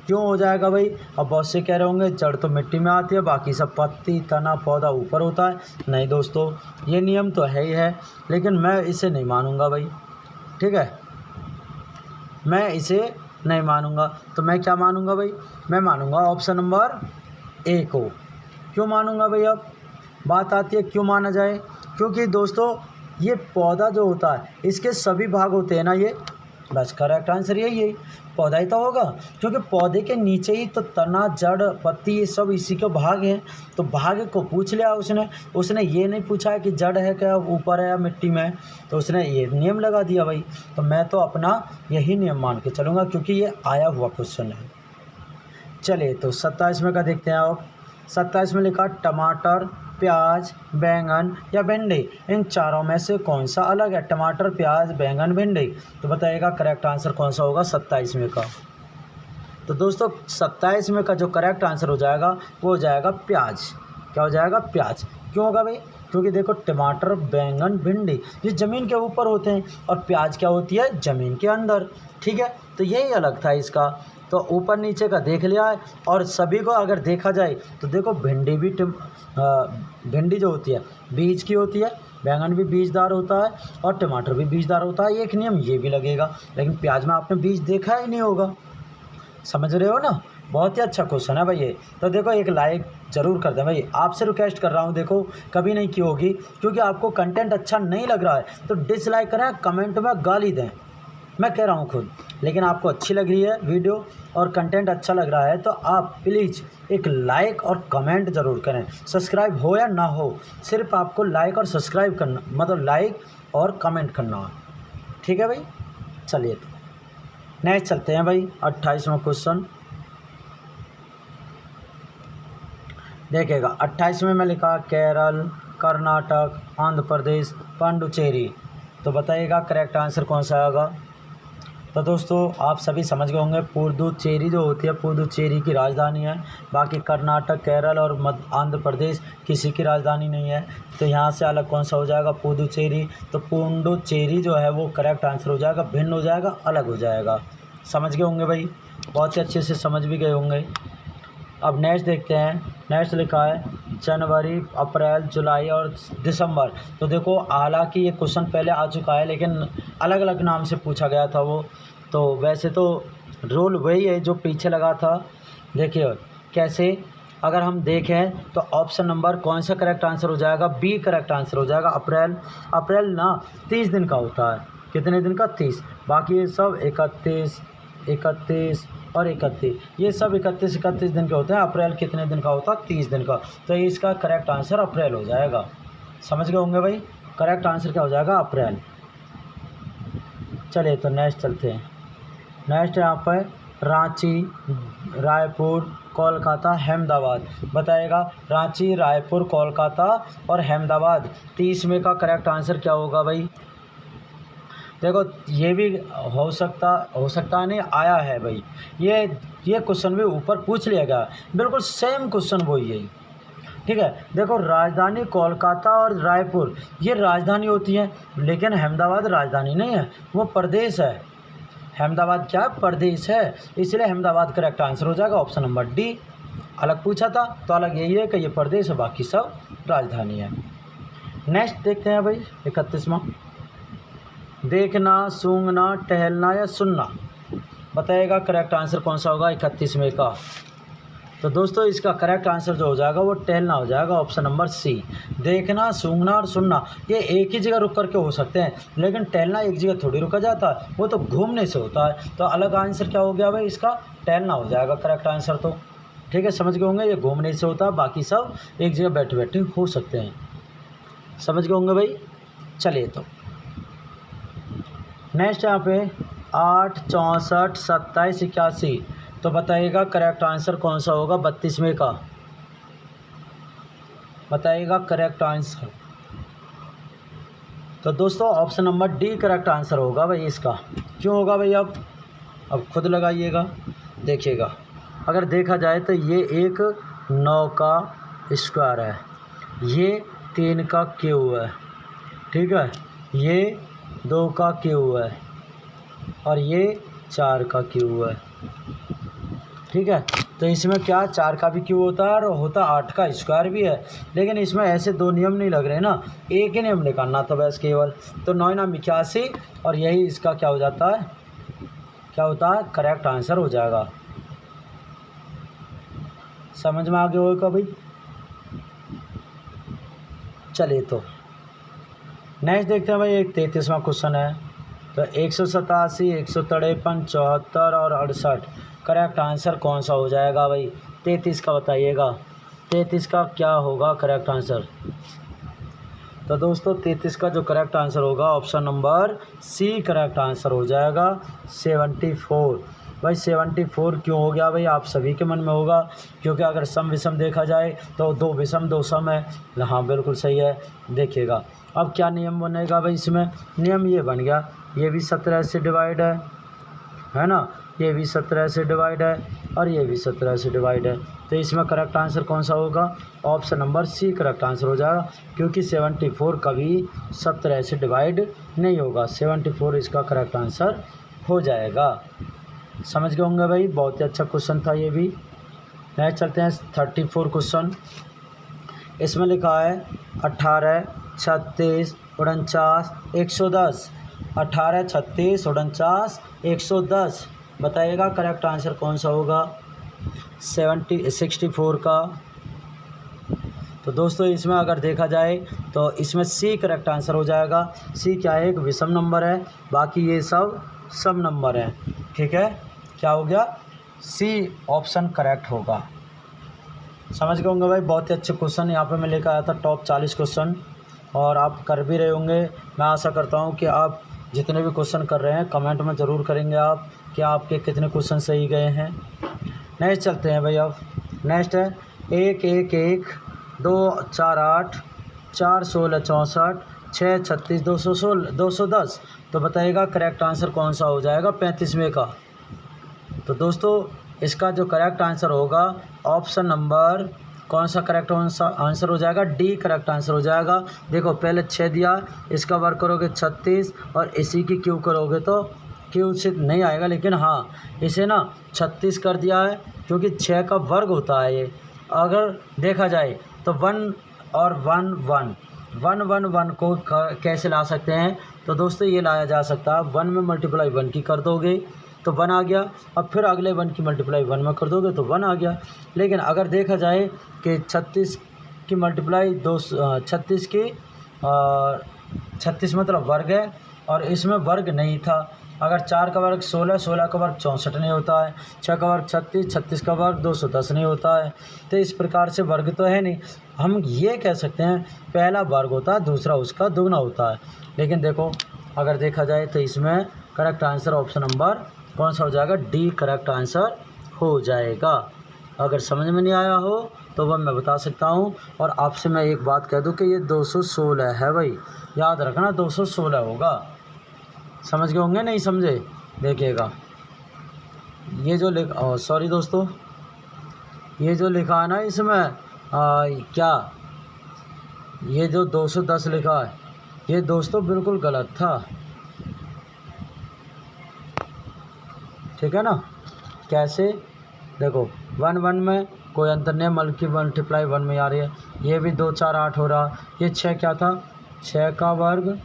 क्यों हो जाएगा भाई? अब बहुत से कह रहे होंगे जड़ तो मिट्टी में आती है, बाकी सब पत्ती, तना, पौधा ऊपर होता है। नहीं दोस्तों, ये नियम तो है ही है, लेकिन मैं इसे नहीं मानूंगा भाई। ठीक है, मैं इसे नहीं मानूंगा। तो मैं क्या मानूंगा भाई? मैं मानूंगा ऑप्शन नंबर ए को। क्यों मानूंगा भाई? अब बात आती है क्यों माना जाए। क्योंकि दोस्तों ये पौधा जो होता है इसके सभी भाग होते हैं ना, ये बस करेक्ट आंसर यही है, पौधा ही तो होगा। क्योंकि पौधे के नीचे ही तो तना, जड़, पत्ती, ये सब इसी के भाग हैं। तो भाग को पूछ लिया उसने ये नहीं पूछा है कि जड़ है क्या, ऊपर है या मिट्टी में। तो उसने ये नियम लगा दिया भाई। तो मैं तो अपना यही नियम मान के चलूँगा, क्योंकि ये आया हुआ क्वेश्चन है। चलिए तो 27वें का देखते हैं। आप 27 में लिखा टमाटर, प्याज, बैंगन या भिंडी, इन चारों में से कौन सा अलग है? टमाटर, प्याज, बैंगन, भिंडी। तो बताइएगा करेक्ट आंसर कौन सा होगा 27वें का? तो दोस्तों 27वें का जो करेक्ट आंसर हो जाएगा वो हो जाएगा प्याज। क्या हो जाएगा? प्याज। क्यों होगा भाई? क्योंकि देखो टमाटर, बैंगन, भिंडी ये ज़मीन के ऊपर होते हैं और प्याज क्या होती है? ज़मीन के अंदर। ठीक है, तो यही अलग था इसका। तो ऊपर नीचे का देख लिया है। और सभी को अगर देखा जाए तो देखो भिंडी भी भिंडी जो होती है बीज की होती है, बैंगन भी बीजदार होता है और टमाटर भी बीजदार होता है। एक नियम ये भी लगेगा, लेकिन प्याज में आपने बीज देखा ही नहीं होगा। समझ रहे हो ना? बहुत ही अच्छा क्वेश्चन है भाई ये। तो देखो एक लाइक ज़रूर कर दें भाई, आपसे रिक्वेस्ट कर रहा हूँ। देखो कभी नहीं की होगी, क्योंकि आपको कंटेंट अच्छा नहीं लग रहा है तो डिसलाइक करें, कमेंट में गाली दें। मैं कह रहा हूँ खुद, लेकिन आपको अच्छी लग रही है वीडियो और कंटेंट अच्छा लग रहा है तो आप प्लीज़ एक लाइक और कमेंट ज़रूर करें। सब्सक्राइब हो या ना हो, सिर्फ आपको लाइक और सब्सक्राइब करना, मतलब लाइक और कमेंट करना। ठीक है भाई, चलिए तो नेक्स्ट चलते हैं भाई। 28वां क्वेश्चन देखिएगा। 28वें में लिखा केरल, कर्नाटक, आंध्र प्रदेश, पांडुचेरी। तो बताइएगा करेक्ट आंसर कौन सा आएगा? तो दोस्तों आप सभी समझ गए होंगे, पुडुचेरी जो होती है पुडुचेरी की राजधानी है। बाकी कर्नाटक, केरल और आंध्र प्रदेश किसी की राजधानी नहीं है। तो यहाँ से अलग कौन सा हो जाएगा? पुडुचेरी। तो पुडुचेरी जो है वो करेक्ट आंसर हो जाएगा, भिन्न हो जाएगा, अलग हो जाएगा। समझ गए होंगे भाई, बहुत ही अच्छे से समझ भी गए होंगे। अब नेक्स्ट देखते हैं। नेक्स्ट लिखा है जनवरी, अप्रैल, जुलाई और दिसंबर। तो देखो हालांकि ये क्वेश्चन पहले आ चुका है, लेकिन अलग अलग नाम से पूछा गया था वो। तो वैसे तो रूल वही है जो पीछे लगा था। देखिए कैसे, अगर हम देखें तो ऑप्शन नंबर कौन सा करेक्ट आंसर हो जाएगा? बी करेक्ट आंसर हो जाएगा। अप्रैल। अप्रैल ना 30 दिन का होता है। कितने दिन का? 30। बाकी ये सब 31, 31 और 31, ये सब 31 दिन के होते हैं। अप्रैल कितने दिन का होता है? 30 दिन का। तो इसका करेक्ट आंसर अप्रैल हो जाएगा। समझ गए होंगे भाई, करेक्ट आंसर क्या हो जाएगा? अप्रैल। चलिए तो नेक्स्ट चलते हैं। नेक्स्ट यहाँ पर रांची, रायपुर, कोलकाता, अहमदाबाद। बताइएगा रांची, रायपुर, कोलकाता और अहमदाबाद। 30 में का करेक्ट आंसर क्या होगा भाई? देखो ये भी हो सकता नहीं, आया है भाई। ये क्वेश्चन भी ऊपर पूछ लिया गया, बिल्कुल सेम क्वेश्चन वही है। ठीक है, देखो राजधानी कोलकाता और रायपुर ये राजधानी होती है, लेकिन अहमदाबाद राजधानी नहीं है, वो प्रदेश है। अहमदाबाद क्या है? प्रदेश है, इसलिए अहमदाबाद करेक्ट आंसर हो जाएगा ऑप्शन नंबर डी। अलग पूछा था तो अलग यही है कि ये प्रदेश है, बाकी सब राजधानी है। नेक्स्ट देखते हैं भाई 31वां, देखना, सूंघना, टहलना या सुनना। बताइएगा करेक्ट आंसर कौन सा होगा 31वें का? तो दोस्तों इसका करेक्ट आंसर जो हो जाएगा वो टहलना हो जाएगा, ऑप्शन नंबर सी। देखना, सूंघना और सुनना ये एक ही जगह रुक करके हो सकते हैं, लेकिन टहलना एक जगह थोड़ी रुका जाता है, वो तो घूमने से होता है। तो अलग आंसर क्या हो गया भाई इसका? टहलना हो जाएगा करेक्ट आंसर। तो ठीक है, समझ गए होंगे, ये घूमने से होता है, बाकी सब एक जगह बैठे बैठे हो सकते हैं। समझ गए होंगे भाई। चलिए तो नेक्स्ट यहाँ पे 8, 64, 27, 81। तो बताइएगा करेक्ट आंसर कौन सा होगा 32वें का? बताइएगा करेक्ट आंसर। तो दोस्तों option number D correct answer होगा भाई इसका। क्यों होगा भाई? अब खुद लगाइएगा, देखिएगा। अगर देखा जाए तो ये एक 9 का स्क्वायर है, ये 3 का क्यूब है, ठीक है, ये 2 का क्यूब है और ये 4 का क्यूब है। ठीक है, तो इसमें क्या 4 का भी क्यूब होता है और होता 8 का स्क्वायर भी है, लेकिन इसमें ऐसे दो नियम नहीं लग रहे ना, एक ही नियम निकालना था बस केवल। तो 9 9 81 और यही इसका क्या हो जाता है, क्या होता है करेक्ट आंसर हो जाएगा। समझ में आ गया होगा भाई। चलिए तो नेक्स्ट देखते हैं भाई, एक 33वां क्वेश्चन है। तो 187, 153, 74 और 68 करेक्ट आंसर कौन सा हो जाएगा भाई? 33 का बताइएगा, 33 का क्या होगा करेक्ट आंसर? तो दोस्तों 33 का जो करेक्ट आंसर होगा option number C correct answer हो जाएगा 74। भाई 74 क्यों हो गया भाई? आप सभी के मन में होगा, क्योंकि अगर सम विषम देखा जाए तो 2 विषम 2 सम है। हाँ बिल्कुल सही है। देखिएगा अब क्या नियम बनेगा भाई इसमें? नियम ये बन गया, ये भी 17 से डिवाइड है ना, ये भी 17 से डिवाइड है और ये भी 17 से डिवाइड है। तो इसमें करेक्ट आंसर कौन सा होगा? Option number C correct answer हो जाएगा, क्योंकि 74 कभी 17 से डिवाइड नहीं होगा। 74 इसका करेक्ट आंसर हो जाएगा। समझ गए होंगे भाई, बहुत ही अच्छा क्वेश्चन था ये भी। नेक्स्ट चलते हैं 34 क्वेश्चन। इसमें लिखा है 18, 36, 49, 110। 18, 36, 49, 110। बताइएगा करेक्ट आंसर कौन सा होगा 64 का? तो दोस्तों इसमें अगर देखा जाए तो इसमें सी करेक्ट आंसर हो जाएगा। सी क्या है? एक विषम नंबर है, बाकी ये सब सम नंबर है। ठीक है, क्या हो गया? सी ऑप्शन करेक्ट होगा। समझ गए होंगे भाई, बहुत ही अच्छे क्वेश्चन यहाँ पे मैं लेकर आया था, टॉप 40 क्वेश्चन, और आप कर भी रहे होंगे। मैं आशा करता हूँ कि आप जितने भी क्वेश्चन कर रहे हैं कमेंट में ज़रूर करेंगे आप कि आपके कितने क्वेश्चन सही गए हैं। नेक्स्ट चलते हैं भाई। अब नेक्स्ट है 1, 1, 1, 2, 4, 8, 4, 16, 64, 6, 36, 216, 210। तो बताइएगा करेक्ट आंसर कौन सा हो जाएगा 35वें का? तो दोस्तों इसका जो करेक्ट आंसर होगा ऑप्शन नंबर कौन सा करेक्ट आंसर हो जाएगा? डी करेक्ट आंसर हो जाएगा। देखो पहले 6 दिया, इसका वर्ग करोगे 36 और इसी की क्यूब करोगे तो क्यूब से नहीं आएगा, लेकिन हाँ इसे ना 36 कर दिया है क्योंकि 6 का वर्ग होता है ये। अगर देखा जाए तो 1 और 1 1 1 1 1 को कैसे ला सकते हैं? तो दोस्तों ये लाया जा सकता है 1 में मल्टीप्लाई 1 की कर दोगे तो 1 आ गया, अब फिर अगले 1 की मल्टीप्लाई 1 में कर दोगे तो 1 आ गया। लेकिन अगर देखा जाए कि 36 की मल्टीप्लाई 36 की 36 मतलब वर्ग है और इसमें वर्ग नहीं था। अगर 4 का वर्ग 16, 16 का वर्ग 64 नहीं होता है, 6 का वर्ग 36, 36 का वर्ग 210 नहीं होता है। तो इस प्रकार से वर्ग तो है नहीं, हम ये कह सकते हैं पहला वर्ग होता है, दूसरा उसका दुगना होता है। लेकिन देखो अगर देखा जाए तो इसमें करेक्ट आंसर ऑप्शन नंबर कौन सा हो जाएगा, डी करेक्ट आंसर हो जाएगा। अगर समझ में नहीं आया हो तो वह मैं बता सकता हूँ। और आपसे मैं एक बात कह दूँ कि ये 216 है भाई, याद रखना 216 होगा। समझ गए होंगे, नहीं समझे, देखिएगा ये जो सॉरी दोस्तों, ये जो लिखा है ना इसमें क्या, ये जो 210 लिखा है ये दोस्तों बिल्कुल गलत था, ठीक है ना। कैसे, देखो 1 1 में कोई अंतर नहीं, मल्टीप्लाई 1 में आ रही है। ये भी 2 4 8 हो रहा, ये 6 क्या था, 6 का वर्ग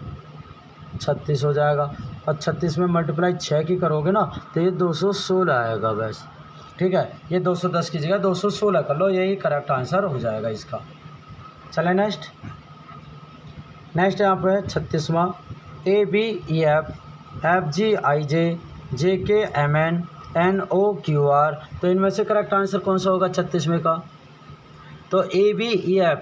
36 हो जाएगा। और 36 में मल्टीप्लाई 6 की करोगे ना तो ये 216 आएगा बस, ठीक है। ये 210 की जगह 216 कर लो, यही करेक्ट आंसर हो जाएगा इसका। चले नेक्स्ट यहाँ पे 36वां, ABEF FGIJ JKMN NOQR, तो इनमें से करेक्ट आंसर कौन सा होगा 36वें का, तो ABEF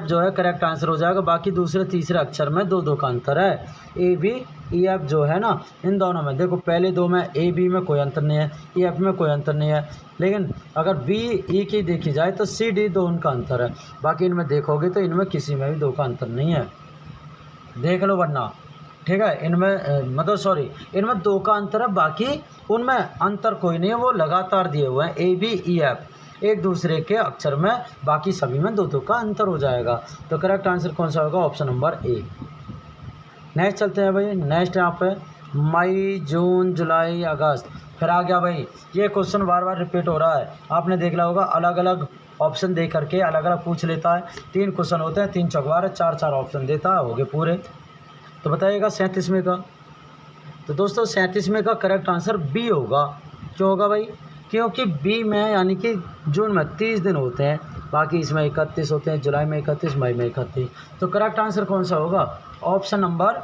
जो है करेक्ट आंसर हो जाएगा। बाकी दूसरे तीसरे अक्षर में 2 2 का अंतर है। ABEF जो है ना, इन दोनों में देखो, पहले 2 में AB में कोई अंतर नहीं है, EF में कोई अंतर नहीं है, लेकिन अगर BE की देखी जाए तो CD 2 उनका अंतर है। बाकी इनमें देखोगे तो इनमें किसी में भी 2 का अंतर नहीं है, देख लो वरना, ठीक है। इनमें मतलब सॉरी, इनमें 2 का अंतर है, बाकी उनमें अंतर कोई नहीं है, वो लगातार दिए हुए हैं ABEF एक दूसरे के अक्षर में, बाकी सभी में 2 2 का अंतर हो जाएगा। तो करेक्ट आंसर कौन सा होगा, ऑप्शन नंबर ए। नेक्स्ट चलते हैं भाई, नेक्स्ट यहाँ पे मई जून जुलाई अगस्त, फिर आ गया भाई, ये क्वेश्चन बार बार रिपीट हो रहा है, आपने देख लिया होगा, अलग अलग ऑप्शन दे करके अलग अलग पूछ लेता है। 3 क्वेश्चन होते हैं, 3 चौकबार है, 4 4 ऑप्शन देता है, हो गए पूरे। तो बताइएगा 37वें का, तो दोस्तों 37वें का करेक्ट आंसर बी होगा। क्यों होगा भाई, क्योंकि बी में यानी कि जून में 30 दिन होते हैं, बाकी इसमें 31 होते हैं, जुलाई में 31, मई में 31, तो करेक्ट आंसर कौन सा होगा, option number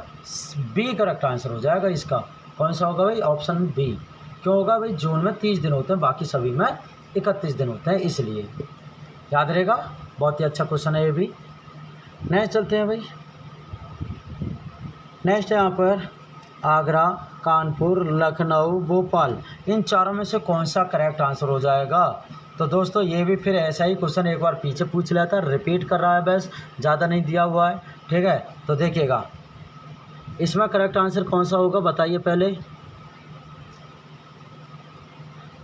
B correct answer हो जाएगा इसका। कौन सा होगा भाई, ऑप्शन बी। क्यों होगा भाई, जून में 30 दिन होते हैं, बाकी सभी में 31 दिन होते हैं, इसलिए याद रहेगा। बहुत ही अच्छा क्वेश्चन है ये भी। नेक्स्ट चलते हैं भाई, नेक्स्ट यहाँ पर आगरा, कानपुर, लखनऊ, भोपाल, इन चारों में से कौन सा करेक्ट आंसर हो जाएगा। तो दोस्तों ये भी फिर ऐसा ही क्वेश्चन एक बार पीछे पूछ लिया था, रिपीट कर रहा है बस, ज़्यादा नहीं दिया हुआ है, ठीक है। तो देखिएगा इसमें करेक्ट आंसर कौन सा होगा, बताइए पहले,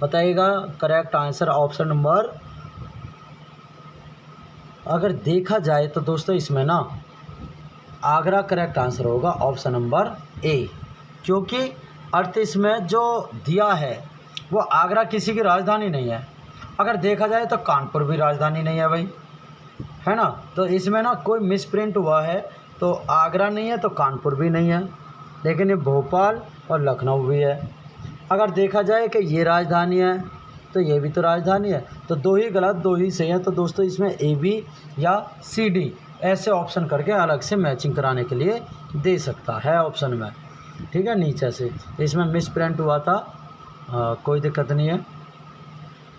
बताइएगा करेक्ट आंसर ऑप्शन नंबर, अगर देखा जाए तो दोस्तों इसमें ना आगरा करेक्ट आंसर होगा, ऑप्शन नंबर ए, क्योंकि अर्थ इसमें जो दिया है वो आगरा किसी की राजधानी नहीं है। अगर देखा जाए तो कानपुर भी राजधानी नहीं है भाई, है ना, तो इसमें ना कोई मिसप्रिंट हुआ है, तो आगरा नहीं है तो कानपुर भी नहीं है, लेकिन ये भोपाल और लखनऊ भी है। अगर देखा जाए कि ये राजधानी है तो ये भी तो राजधानी है, तो 2 ही गलत 2 ही सही है। तो दोस्तों इसमें AB या CD ऐसे ऑप्शन करके अलग से मैचिंग कराने के लिए दे सकता है ऑप्शन में, ठीक है, नीचे से। इसमें मिस प्रिंट हुआ था, कोई दिक्कत नहीं है।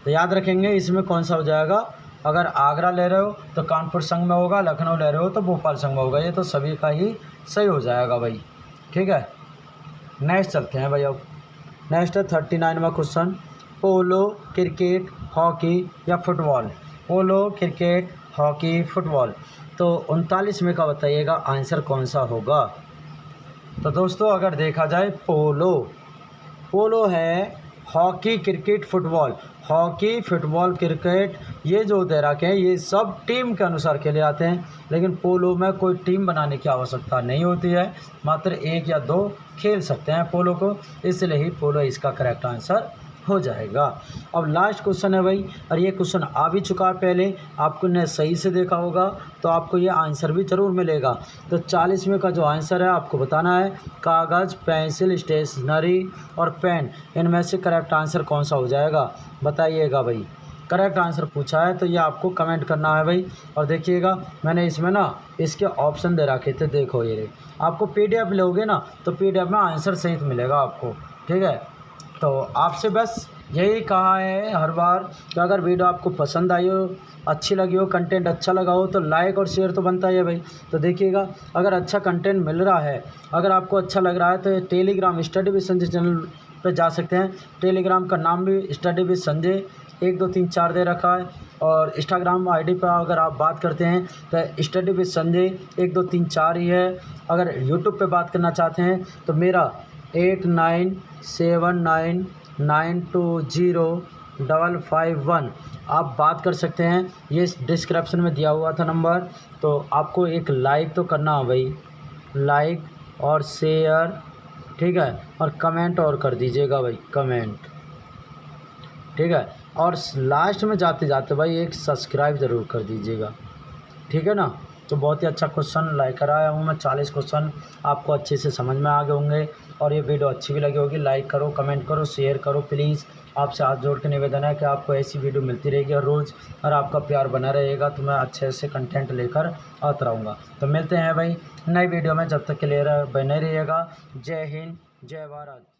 तो याद रखेंगे इसमें कौन सा हो जाएगा, अगर आगरा ले रहे हो तो कानपुर संग में होगा, लखनऊ ले रहे हो तो भोपाल संग में होगा, ये तो सभी का ही सही हो जाएगा भाई, ठीक है। नेक्स्ट चलते हैं भाई, अब नेक्स्ट है 39वां क्वेश्चन, पोलो, क्रिकेट, हॉकी या फुटबॉल। पोलो, क्रिकेट, हॉकी, फुटबॉल, तो 39वें का बताइएगा आंसर कौन सा होगा। तो दोस्तों अगर देखा जाए पोलो है, hockey, cricket, football, hockey, football, cricket, ये जो दे रखे हैं ये सब टीम के अनुसार खेले जाते हैं, लेकिन पोलो में कोई टीम बनाने की आवश्यकता नहीं होती है, मात्र 1 या 2 खेल सकते हैं पोलो को, इसलिए ही पोलो इसका करेक्ट आंसर हो जाएगा। अब लास्ट क्वेश्चन है भाई, और ये क्वेश्चन आ भी चुका है पहले, आपको ने सही से देखा होगा तो आपको ये आंसर भी ज़रूर मिलेगा। तो 40वें का जो आंसर है आपको बताना है, कागज़, पेंसिल, स्टेशनरी और पेन, इनमें से करेक्ट आंसर कौन सा हो जाएगा, बताइएगा भाई। करेक्ट आंसर पूछा है तो ये आपको कमेंट करना है भाई। और देखिएगा मैंने इसमें ना इसके ऑप्शन दे रखे थे, देखो ये आपको PDF लोगे ना तो PDF में आंसर सहित मिलेगा आपको, ठीक है। तो आपसे बस यही कहा है हर बार कि अगर वीडियो आपको पसंद आई हो, अच्छी लगी हो, कंटेंट अच्छा लगा हो तो लाइक और शेयर तो बनता ही है भाई। तो देखिएगा अगर अच्छा कंटेंट मिल रहा है, अगर आपको अच्छा लग रहा है तो Telegram study with Sanjay channel पे जा सकते हैं। टेलीग्राम का नाम भी स्टडी विद संजय 1 2 3 4 दे रखा है, और इंस्टाग्राम आईडी पर अगर आप बात करते हैं तो स्टडी विद संजय 1 2 3 4 ही है। अगर यूट्यूब पे बात करना चाहते हैं तो मेरा 8979920551 आप बात कर सकते हैं। ये डिस्क्रिप्शन में दिया हुआ था नंबर। तो आपको एक लाइक तो करना है भाई, लाइक और शेयर, ठीक है, और कमेंट और कर दीजिएगा भाई, कमेंट, ठीक है। और लास्ट में जाते जाते भाई एक सब्सक्राइब ज़रूर कर दीजिएगा, ठीक है ना। तो बहुत ही अच्छा क्वेश्चन लेकर आया हूँ मैं, 40 क्वेश्चन आपको अच्छे से समझ में आ गए होंगे, और ये वीडियो अच्छी भी लगी होगी। लाइक करो, कमेंट करो, शेयर करो प्लीज़। आपसे हाथ जोड़ के निवेदन है कि आपको ऐसी वीडियो मिलती रहेगी हर रोज़, और आपका प्यार बना रहेगा तो मैं अच्छे से कंटेंट लेकर आता रहूँगा। तो मिलते हैं भाई नई वीडियो में, जब तक के लिए बने रहिएगा। जय हिंद, जय भारत।